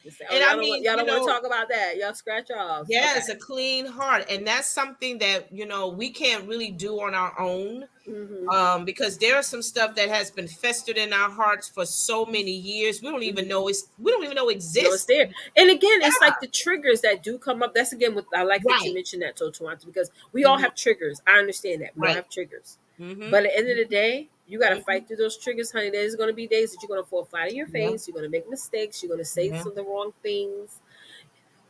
Just say, oh, And I mean, y'all don't want to talk about that. Y'all scratch offs. yes, Okay. a clean heart. And that's something that, we can't really do on our own. Mm-hmm. Because there are some stuff that has been festered in our hearts for so many years. Mm-hmm. We don't even know No, it's exists. there. And again, it's Yeah. like the triggers that do come up. That's again what I like that you Right. mentioned that, Twonta, because we all Hmm. have triggers. I understand that. We all Right. have triggers. Hmm. But at the end of the day, you got to Hmm. fight through those triggers, honey. There's going to be days that you're going to fall flat on your Yeah. face. You're going to make mistakes. You're going to say Yeah. some of the wrong things,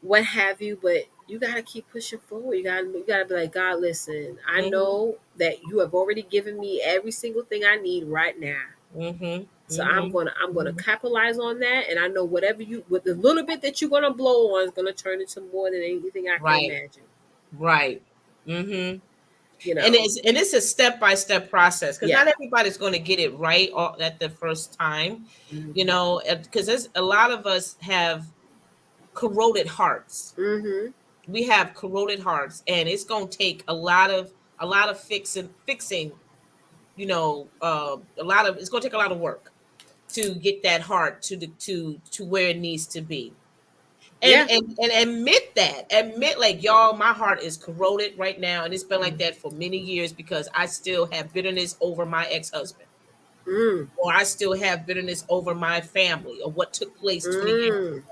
what have you. But you got to keep pushing forward. You got to be like, God, listen, I Hmm. know that you have already given me every single thing I need right now. Hmm. So Hmm. I'm gonna Hmm. capitalize on that, and I know whatever you with the little bit that you're gonna blow on is gonna turn into more than anything I can Right. imagine. Right. Hmm. You And know, it's a step-by-step process because yeah. not everybody's going to get it right all at the first time, Mm-hmm. because there's a lot of us have corroded hearts. Mm-hmm. We have corroded hearts, and it's going to take a lot of fixing. A lot of it's going to take a lot of work to get that heart to where it needs to be. and Yeah. and and admit, like, y'all, my heart is corroded right now, and it's been like that for many years because I still have bitterness over my ex-husband, Mm. or I still have bitterness over my family, or what took place 20 years Mm. ago,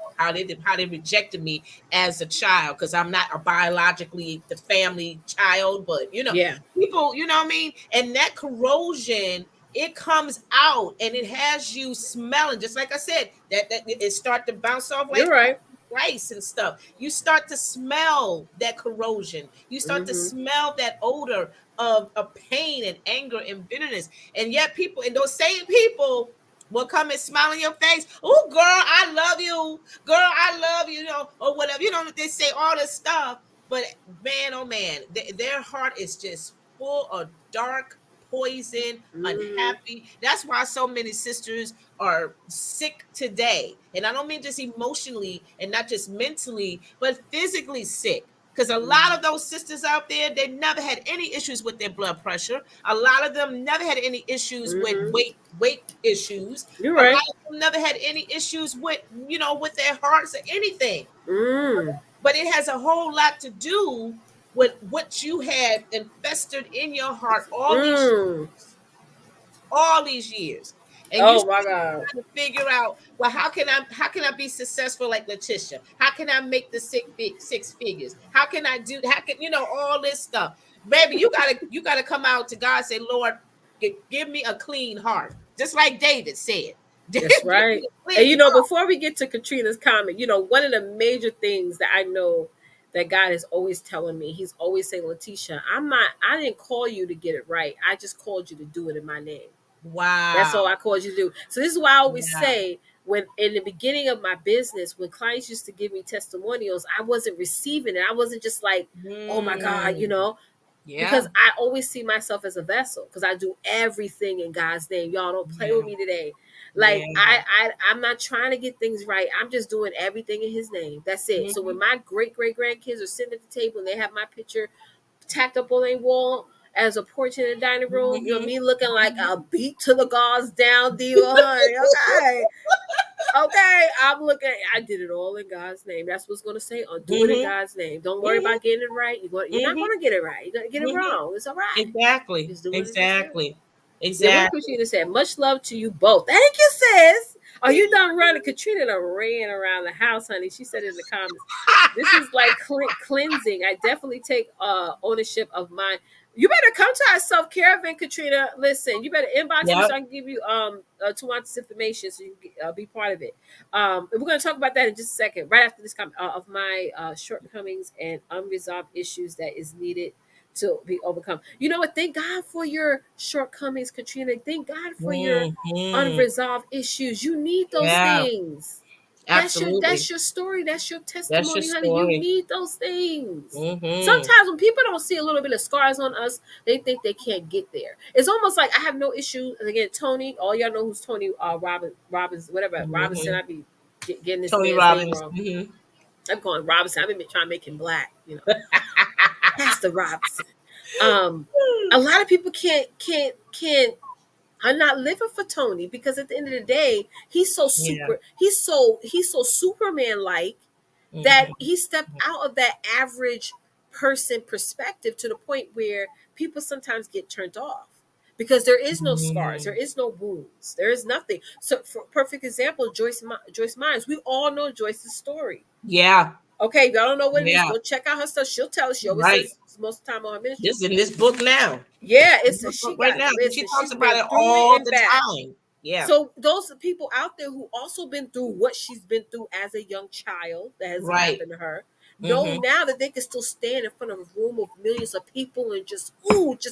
how they rejected me as a child, because I'm not a biologically the family child, but Yeah. people, what I mean. And that corrosion, it comes out, and it has you smelling, just like I said, that it start to bounce off You're like right. rice and stuff. You start to smell that corrosion. You start to Mm-hmm. smell that odor of pain and anger and bitterness. And yet people, and those same people will come and smile in your face. Oh, girl, I love you. Girl, I love you, or whatever. They say all this stuff. But man, oh man, their heart is just full of dark poison, Mm-hmm. unhappy. That's why so many sisters are sick today. And I don't mean just emotionally and not just mentally, but physically sick. Because a lot of those sisters out there, they never had any issues with their blood pressure. A lot of them never had any issues with Mm-hmm. weight issues. You're A lot right. of them never had any issues with their hearts or anything. Mm. But it has a whole lot to do with what you had infested in your heart Mm. all these years. And you Oh my God. trying to figure out, well, how can I be successful like Leticia? How can I make the six figures? How can all this stuff? Baby, you gotta come out to God and say, Lord, give me a clean heart. Just like David said. Give That's me right. a And clean heart. before we get to Katrina's comment, one of the major things that I know that God is always telling me, He's always saying, Leticia, I didn't call you to get it right. I just called you to do it in my name. That's all I Wow. called you to do. So this is why I always Yeah. say, when in the beginning of my business, when clients used to give me testimonials, I wasn't receiving it. I wasn't just like, oh my God, Mm. Yeah. because I always see myself as a vessel because I do everything in God's name. Y'all don't play with Yeah. me today. Yeah. Like I'm not trying to get things right. I'm just doing everything in His name. That's it. So when Mm-hmm. my great grandkids are sitting at the table and they have my picture tacked up on a wall as a porch in the dining room, you know Mm-hmm. me looking like a beat to the gods down diva, honey. Okay. Okay, I'm looking. I did it all in God's name. That's what's going to say. Do it in Mm-hmm. God's name. Don't worry Mm-hmm. about getting it right. You're not Mm-hmm. going to get it right. You're going to get it Mm-hmm. wrong. It's all right. Exactly. Just do it in His name. Exactly. Yeah, what Exactly. Katrina said. Much love to you both. Thank you, sis. Are you done running? Katrina done ran around the house, honey. She said in the comments, "This is like cleansing. I definitely take ownership of mine." You better come to our self care event, Katrina. Listen, you better inbox me so Yep. I can give you Twanta's information so you can be part of it. And we're going to talk about that in just a second, right after this comment of my shortcomings and unresolved issues that is needed to be overcome. You know what? Thank God for your shortcomings, Katrina. Thank God for your Mm-hmm. unresolved issues. You need those Yeah. things. Absolutely. That's your story. That's your That's your testimony, honey. You story. need those things. Mm-hmm. Sometimes when people don't see a little bit of scars on us, they think they can't get there. It's almost like I have no issue. And again, Tony, all y'all know who's Tony Robbins, whatever Robinson. Mm-hmm. I be getting this Tony man's name Robbins. wrong. Mm-hmm. I'm calling Robinson. I've been trying to make him black. Pastor Robinson. A lot of people can't. I'm not living for Tony because at the end of the day, Yeah. he's so Superman like that Mm-hmm. he stepped out of that average person perspective to the point where people sometimes get turned off because there is no scars, there Mm-hmm. is no wounds, there is nothing. So, for perfect example, Joyce Myers. We all know Joyce's story. Yeah. Okay, if y'all don't know what it is, Yeah. go check out her stuff. She'll tell us. She always Right. says most of the time on her ministry. This in this book now. Yeah, In it's a this book she right got now. She listen. talks She's about been it through it all and the back. time. Yeah. So those are people out there who also been through what she's been through as a young child that has Right. happened to her. Know Mm-hmm. now that they can still stand in front of a room of millions of people and just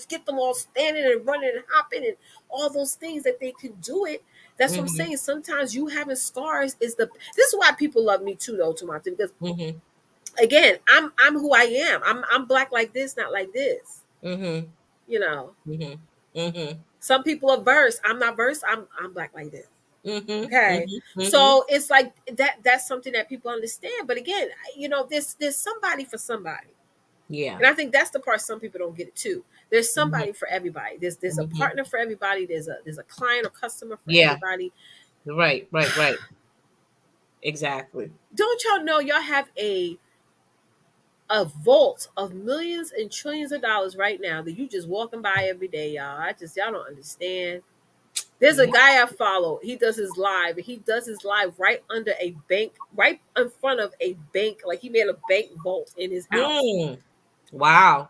get them all standing and running and hopping and all those things that they can do it. That's what I'm Mm-hmm. saying. Sometimes you having scars is the this is why people love me too though, Tomato, because Mm-hmm. again, I'm who I am. I'm black like this, not like this. Mm-hmm. You know. Mm-hmm. Mm-hmm. Some people are verse. I'm not verse. I'm black like this. Mm-hmm. Okay. Mm-hmm. Mm-hmm. So it's like that's something that people understand. But again, there's somebody for somebody. Yeah. And I think that's the part some people don't get it too. There's Mm-hmm. somebody for everybody. There's a Mm-hmm. partner for everybody. There's a client or customer for Yeah. everybody. Right. Right. Right. Exactly. Don't y'all know y'all have a vault of millions and trillions of dollars right now that you just walking by every day, y'all. Y'all don't understand. There's a Yeah. guy I follow. He does his live. He does his live right under a bank, right in front of a bank. Like he made a bank vault in his house. Mm. Wow.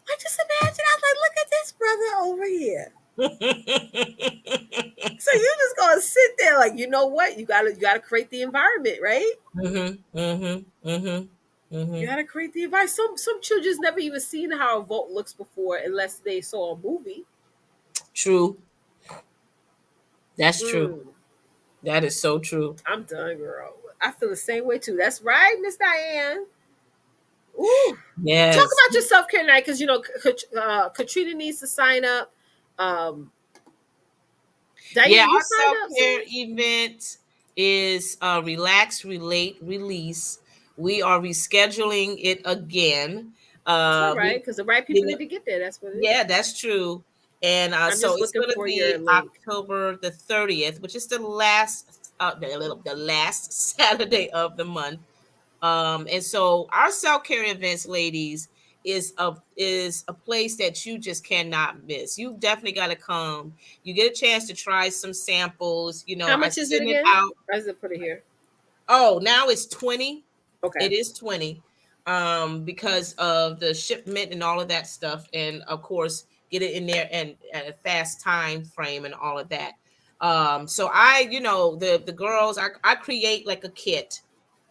I just imagine. I was like, look at this brother over here. Mm-hmm. So you just gonna sit there, like, you know what? You gotta create the environment, right? Mm-hmm. Mm-hmm. You Mm-hmm. gotta create the environment. Some children's never even seen how a vault looks before, unless they saw a movie. True. That's true. Mm, That is so true. I'm done, girl. I feel the same way too. That's right, Miss Diane. Ooh. Talk Yes. about your self care night because Katrina needs to sign up. Um, Yeah, Diane, you our signed self up, care sis? event is relax, relate, release. We are rescheduling it again. It's all right We because the right you people know, need to get there. That's what it is. yeah, that's true. And I'm so just it's looking going to for your be link. October the 30th, which is the last Saturday of the month. And so our self-care events, ladies, is a place that you just cannot miss. You definitely got to come. You get a chance to try some samples. How I much is it send it again? out. I just put it here. Oh, now it's 20. Okay. It is 20, because of the shipment and all of that stuff, and of course get it in there and at a fast time frame and all of that. So the girls, I create like a kit,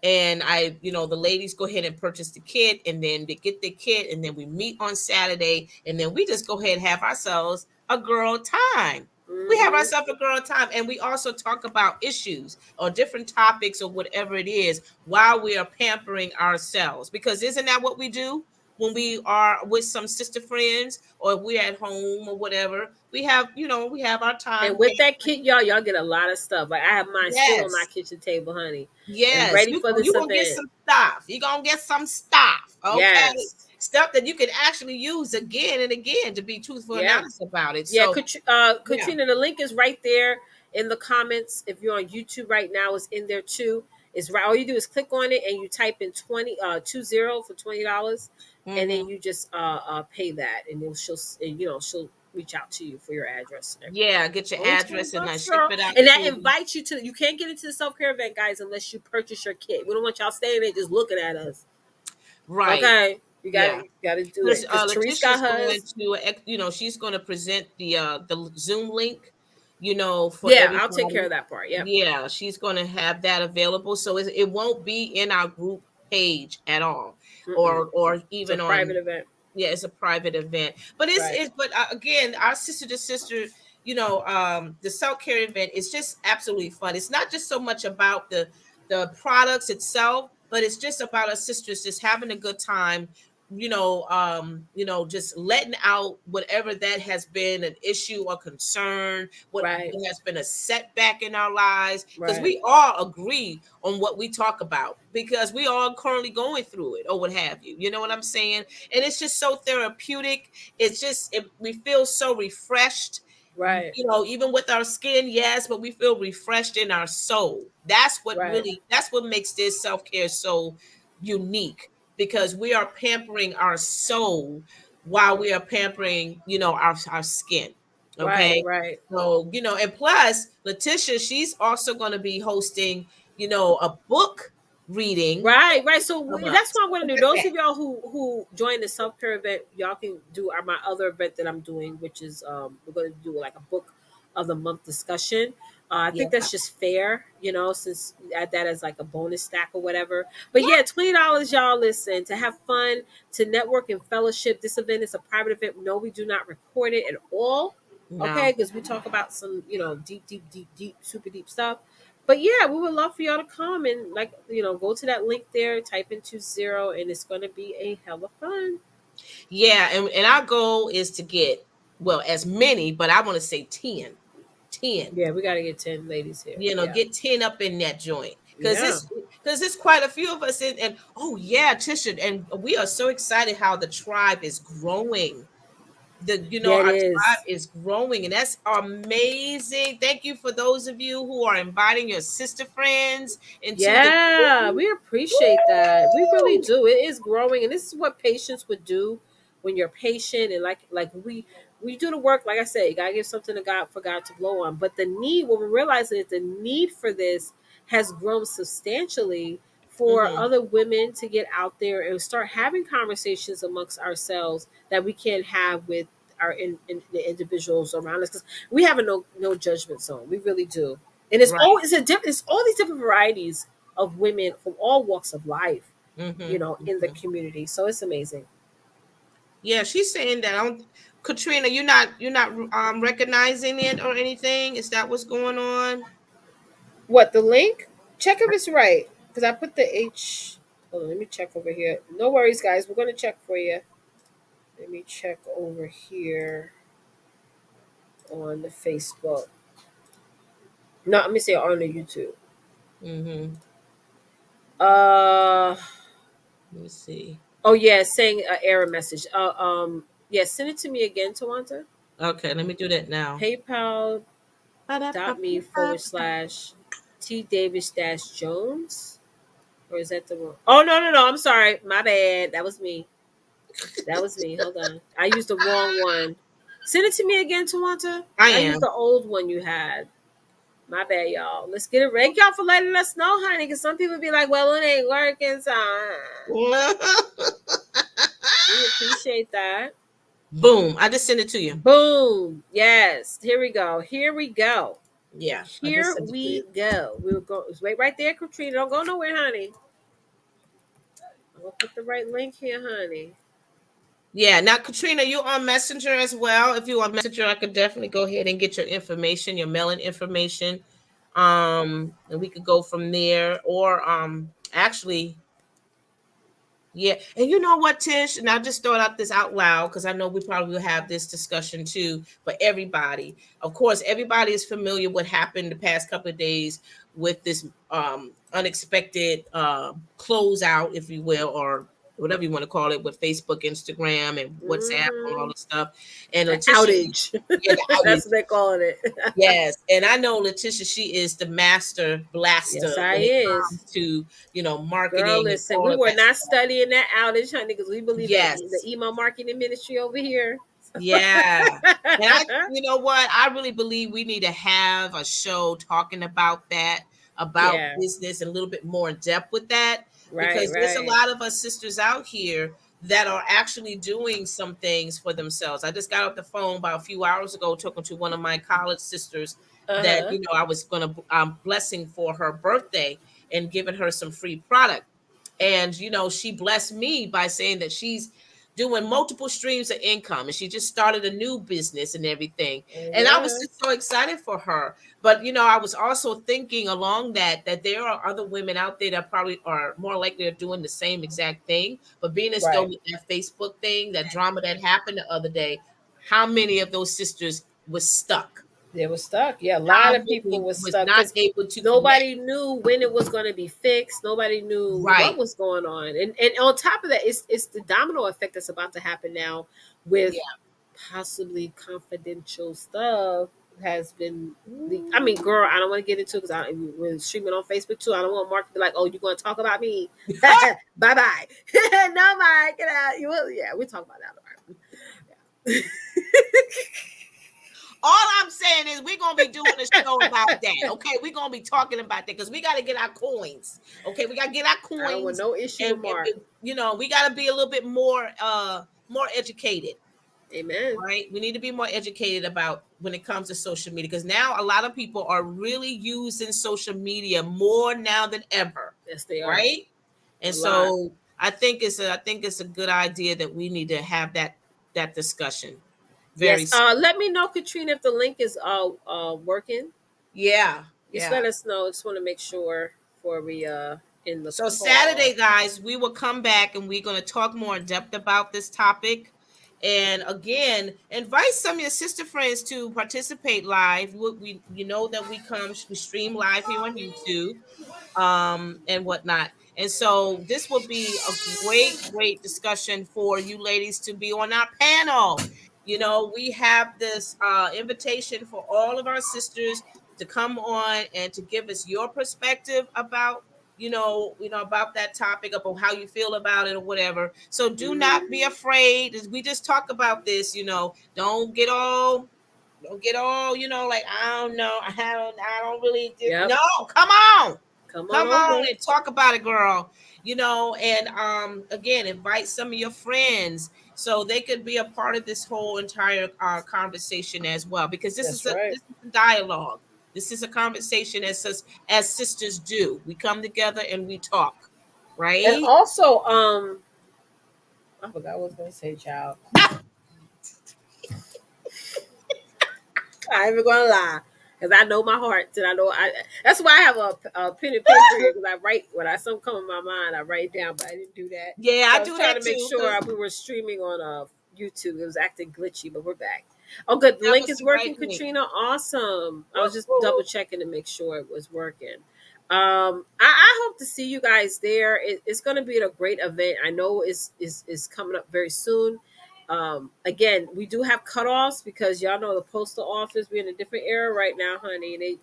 and the ladies go ahead and purchase the kit, and then they get the kit, and then we meet on Saturday, and then we just go ahead and have ourselves a girl time. We have Mm-hmm. ourselves a girl time, and we also talk about issues or different topics or whatever it is while we are pampering ourselves. Because isn't that what we do? when we are with some sister friends, or if we're at home or whatever, we have, we have our time And with paying. that kit, y'all get a lot of stuff. Like I have mine still on my Yes. kitchen table, honey, and Yes, ready for you this gonna get event. some stuff. You gonna get some stuff, okay? Yes. Stuff that you can actually use again and again. To be truthful and Yeah. honest about it. Yeah, So yeah. Katrina, the link is right there in the comments. If you're on YouTube right now, it's in there too. It's right. All you do is click on it and you type in 20 for $20, and then Hmm. you just pay that, and then she'll reach out to you for your address and everything. Yeah, get your Only 20 address and I bucks, ship girl. it out And that to you. invites you to. You can't get into the self care event, guys, unless you purchase your kit. We don't want y'all staying there just looking at us. Right. Okay, you got to Yeah. you got to do Because it because Therese got Letitia's going hers. to, she's going to present the Zoom link, for Yeah, I'll take care everybody. of that part. Yep. Yeah, she's going to have that available, so it won't be in our group page at all, Mm-mm. or It's a even private on. event. Yeah, it's a private event, but Right. again, our sister to sister, the self-care event is just absolutely fun. It's not just so much about the products itself, but it's just about us sisters just having a good time, just letting out whatever that has been an issue or concern, what Right. has been a setback in our lives, because Right. we all agree on what we talk about, because we all currently going through it or what have you. You know what I'm saying? And it's just so therapeutic. We feel so refreshed, Right. even with our skin, yes, but we feel refreshed in our soul. Right. That's what makes this self-care so unique, because we are pampering our soul while we are pampering, our skin. Right. Okay. Right. So, and plus Leticia, she's also going to be hosting, a book reading Right, right. So of that's us. what I'm going to Look do. at Those that. of y'all who join the self care event, y'all can do my other event that I'm doing, which is we're going to do like a book of the month discussion. I Yeah. think that's just fair, since we add that as like a bonus stack or whatever. But Yeah. yeah, $20, y'all. Listen, to have fun, to network and fellowship. This event is a private event. No, we do not record it at all. Okay, No. because we talk about some deep, deep, deep, deep, super deep stuff. But yeah, we would love for y'all to come and go to that link there, type in 20, and it's gonna be a hell of fun. Yeah, and our goal is to get, well, as many, but I want to say 10. 10. Yeah, we gotta get 10 ladies here. Yeah. Get 10 up in that joint. Cause Yeah. it's quite a few of us in, and oh yeah, Tisha, and we are so excited how the tribe is growing. Yeah, it Our tribe is. is growing, and that's amazing. Thank you for those of you who are inviting your sister friends into the Yeah, group. we appreciate that. We really Woo! do. It is growing, and this is what patience would do when you're patient and like we do the work. Like I said, you gotta give something to God for God to blow on. But the need, what we're realizing is the need for this has grown substantially for Mm-hmm. other women to get out there and start having conversations amongst ourselves that we can't have with our in the individuals around us because we have a no judgment zone. We really do, and it's Right. always it's all these different varieties of women from all walks of life, Mm-hmm. in the Mm-hmm. community. So it's amazing. Yeah, she's saying that. I don't, Katrina, you're not recognizing it or anything. Is that what's going on? What, the link? Check if it's right because I put the H. Hold on, let me check over here. No worries, guys. We're gonna check for you. Let me check over here on the Facebook. No, let me say on the YouTube. Mm-hmm. Uh Let me see. oh yeah, saying error message. Yeah, send it to me again, Tawanta. Okay, let me do that now. PayPal.me /T Davis Jones. Or is that the one? Oh no! I'm sorry. My bad. That was me. That was me. Hold on. I used the wrong one. Send it to me again, Tawanta. I I used am. the old one you had. My bad, y'all. Let's get it. Thank y'all for letting us know, honey. Because some people be like, "Well, it ain't working." So we appreciate that. Boom! I just sent it to you. Boom. Yes. Here we go. Here we go. Yeah, I just Here sent it to we you. go. We'll go. Wait right there, Katrina. Don't go nowhere, honey. I'm gonna put the right link here, honey. Yeah. Now, Katrina, you on Messenger as well? If you on Messenger, I could definitely go ahead and get your information, your mailing information, and we could go from there. Or actually, Yeah, and you know what, Tish? And I just thought out this out loud because I know we probably will have this discussion too for everybody. Of course, everybody is familiar what happened the past couple of days with this unexpected closeout, if you will, or whatever you want to call it, with Facebook, Instagram, and WhatsApp, and all Mm-hmm. this stuff. And The Letitia, outage. yeah, the That's what outage. they're calling it. Yes, and I know Letitia, she is the master blaster Yes, I when it is. comes to, Girl, marketing and listen, all we of were that not stuff. studying that outage, honey, because we believe in the Yes. email marketing ministry over here. Yeah. And you know what? I really believe we need to have a show talking about that, about Yeah, business and a little bit more in depth with that, right, because there's a right. lot of us sisters out here that are actually doing some things for themselves. I just got off the phone about a few hours ago talking to one of my college sisters Uh that, huh. I was going to blessing for her birthday and giving her some free product. And she blessed me by saying that she's doing multiple streams of income, and she just started a new business and everything. And I was Amen. just so excited for her. But I was also thinking along that there are other women out there that probably are more likely of doing the same exact thing. But being as though Right. with that Facebook thing, that drama that happened the other day, how many of those sisters was stuck? They were stuck. Yeah, a How lot of people many were was stuck not because able to connect? nobody knew when it was going to be fixed. Nobody knew what Right. was going on, and on top of that, it's the domino effect that's about to happen now with Yeah. possibly confidential stuff has been leaked. I mean, Ooh. girl, I don't want to get into it because we're streaming on Facebook too. I don't want Mark to be like, "Oh, you're going to talk about me? Bye bye." No, Mark, get out. You will. Yeah, we talk about that. Yeah. All I'm saying is we're gonna be doing a show about that. Okay, we're gonna be talking about that because we gotta get our coins. Okay, we gotta get our I don't want coins, no issue and, with Mark. we gotta be a little bit more educated. Amen. Right, we need to be more educated about when it comes to social media, because now a lot of people are really using social media more now than ever. Yes, they are Right, a and lot. so I think it's a good idea that we need to have that discussion very Yes. soon. Let me know, Katrina, if the link is working. Yeah, Just let yeah. us know. Just want to make sure before we end the So call. Saturday, guys, we will come back and we're going to talk more in depth about this topic. And again, invite some of your sister friends to participate live. You know that we stream live here on YouTube, and whatnot. And so this will be a great discussion for you ladies to be on our panel. We have this invitation for all of our sisters to come on and to give us your perspective about about that topic, about how you feel about it or whatever. So do not Hmm. be afraid. As we just talk about this, don't get all like, I don't know, I don't really no, Yep. come on, Come on come on over. and talk about it, girl. And again, invite some of your friends so they could be a part of this whole entire conversation as well, because this is That's a right. this is a dialogue. This is a conversation as sisters do. We come together and we talk, And right? also, I forgot what I was gonna say, child. I ain't even gonna lie, because I know my heart, and I know I. That's why I have a pen and paper here, because I write when I something come in my mind, I write it down. But I didn't do that, Yeah, so I I was do trying that to make too, sure because we were streaming on YouTube. It was acting glitchy, but we're back. Oh, good. The that link was is the working, right link. Katrina. Awesome. I Woo, was just double woo. checking to make sure it was working. I hope to see you guys there. It's going to be a great event. I know it's coming up very soon. Again, we do have cutoffs because y'all know the postal office. We're in a different era right now, honey. And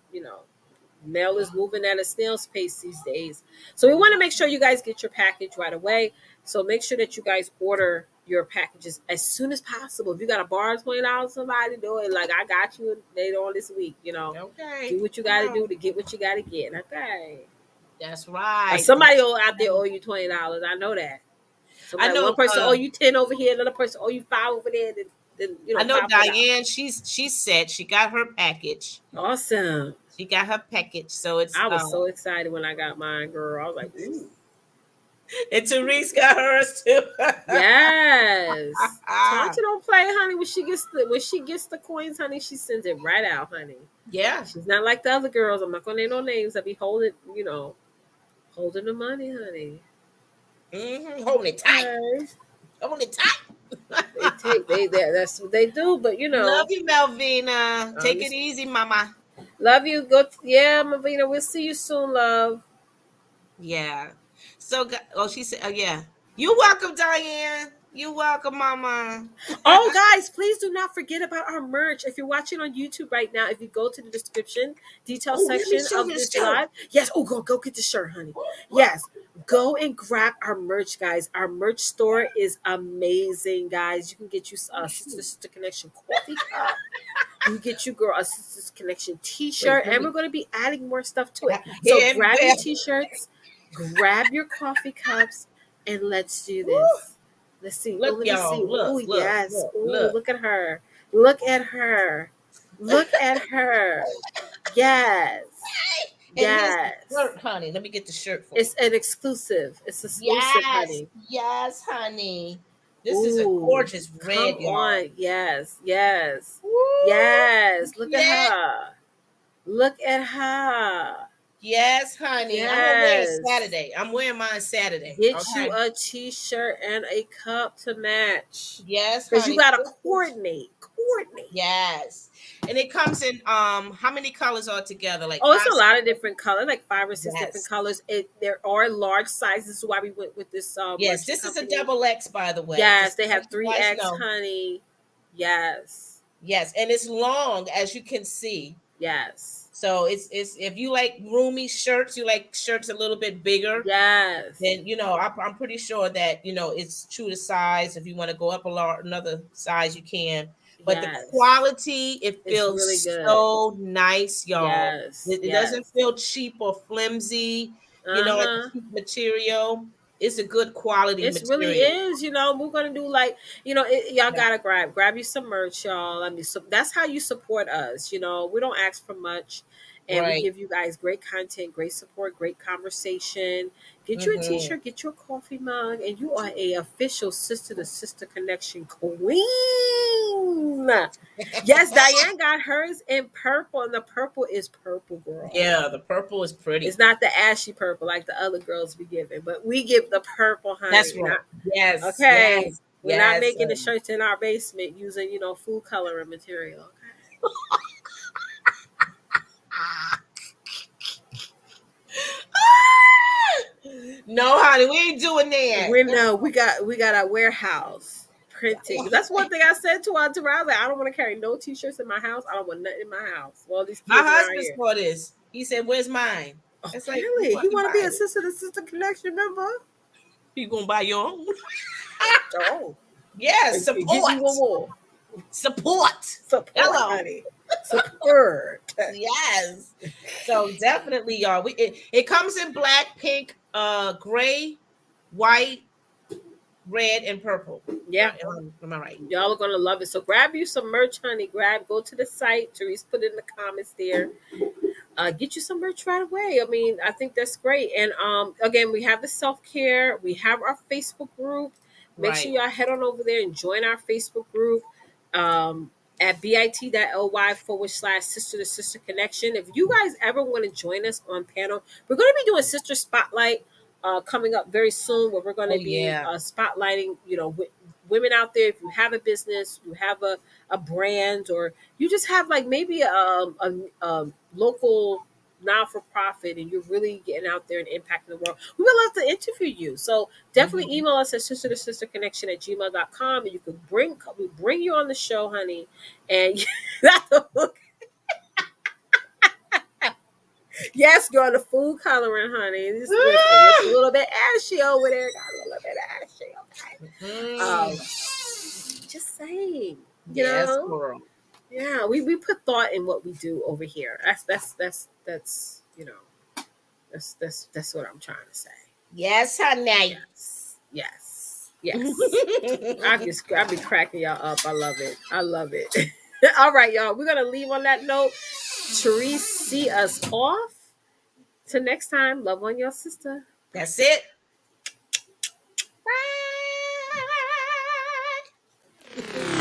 mail is moving at a snail's pace these days. So we want to make sure you guys get your package right away. So make sure that you guys order your packages as soon as possible. If you got to borrow $20, somebody do it. Like I got you later on this week. Okay, Do what you come got to on. do to get what you got to get. Okay. That's right. Somebody That's out there right. owe you $20. I know that. I Somebody, one know. person owe you 10 over here, another person owe you 5 over there. Then I know. five more dollars. Diane. She said she got her package. Awesome. She got her package. So it's I was so excited when I got mine, girl. I was like, ooh. and Therese got hers too. Yes. Tanta don't play, honey. When she gets the coins, honey, she sends it right out, honey. Yeah. She's not like the other girls. I'm not gonna name no names. I be holding the money, honey. Holding it tight. Okay. Holding it tight. That's what they do. But Love you, Melvina. um, Take it easy, mama. love you. Yeah, Mavina. We'll see you soon, love. Yeah. So, oh, she said, oh, yeah. You welcome, Diane. You welcome, mama. Oh, guys, please do not forget about our merch. If you're watching on YouTube right now, if you go to the description detail Oh, let me section show of you the this shirt. live, yes. Oh, go get the shirt, honey. Yes, go and grab our merch, guys. Our merch store is amazing, guys. You can get you a Sister to Sister Connection coffee cup. You get you girl a Sisters Connection Wait, t-shirt, let and we're me. going to be adding more stuff to it. So Here, grab your everywhere. t-shirts, grab your coffee cups, and let's do Woo. this. Let's see. Oh, Look, let me see. y'all. Oh, Look, look, yes. look, Oh, look. look at her. Look at her. Look at her. Yes. And here's the Yes. shirt, honey. Let me get the shirt for It's you. an exclusive. It's exclusive, Yes, honey. yes, honey. This is a Ooh, gorgeous come red, y'all. on. Yes. Yes. Woo! Yes. Look at Yeah. her. Look at her. Yes, honey. I'm gonna wear it Yes. Saturday. I'm wearing mine Saturday. Get you Okay. a t-shirt and a cup to match. Yes, Because you honey. gotta This is coordinate. Coordinate. yes. And it comes in how many colors are together? Like Oh, it's five, a six? lot of different colors, like 5 or 6 different Yes. colors. There are large sizes, why we went with this Yes, merchant this is a company. double X, by the way. Yes, Just they to let have you three guys X, know. honey. Yes, Yes, and it's long as you can see. yes, So it's if you like roomy shirts, you like shirts a little bit bigger, yes, then I'm pretty sure that it's true to size. If you want to go up another size, you can. But the yes. quality, it It's really feels good. so nice, y'all. Yes, It doesn't yes. feel cheap or flimsy, Uh like a huh. cheap material. It's a good quality It really material. is, we're gonna do like, y'all Yeah, gotta grab you some merch, y'all. I mean, so that's how you support us. We don't ask for much, and we right. give you guys great content, great support, great conversation. Get you a Hmm. t-shirt, get you a coffee mug, and you are a official Sister to Sister Connection queen. Yes, Diane got hers in purple, and the purple is purple, girl. Yeah, the purple is It's pretty. not the ashy purple like the other girls be giving, but we give the purple, honey. That's right. Yes, Okay. yes, We're not yes. making the shirts in our basement using, food coloring material. Okay. No, honey, we ain't doing that. We know we got our warehouse printing. That's one thing I said to our like, I don't want to carry no t-shirts in my house. I don't want nothing in my house. Well, these My kids around husband here. saw this. He said, "Where's mine?" Oh, It's like you really? He want to want to be buy a it. Sister to Sister Connection member? You gonna buy your own? Oh, Yes, give me one support, more. support. Support, Hello. honey. Support. Yes. So definitely, y'all. It comes in black, pink, gray, white, red, and purple. Yeah. Right? Am I right? Y'all are gonna love it. So grab you some merch, honey. Go to the site. Therese put it in the comments there. Get you some merch right away. I mean, I think that's great. And again, we have the self-care. We have our Facebook group. Make sure Right. y'all head on over there and join our Facebook group at bit.ly/ sister to sister connection. If you guys ever want to join us on panel, we're going to be doing Sister Spotlight coming up very soon, where we're going Oh to be yeah. spotlighting, women out there. If you have a business, you have a brand, or you just have like maybe a local non-for-profit, and you're really getting out there and impacting the world, we would love to interview you. So definitely Mhm. email us at sister to sister connection at gmail.com, and you can we bring you on the show, honey. And yes, girl, the food coloring, honey. Just listen, it's a little bit ashy over there. Got a little bit ashy, okay. Mm. Just saying, Yes, girl. yeah, we put thought in what we do over here. That's that's what I'm trying to say. Yes, honey. Yes, yes, yes. I be cracking y'all up. I love it. I love it. All right, y'all. We're gonna leave on that note. Therese, see us off. Till next time, love on your sister. That's it. Bye.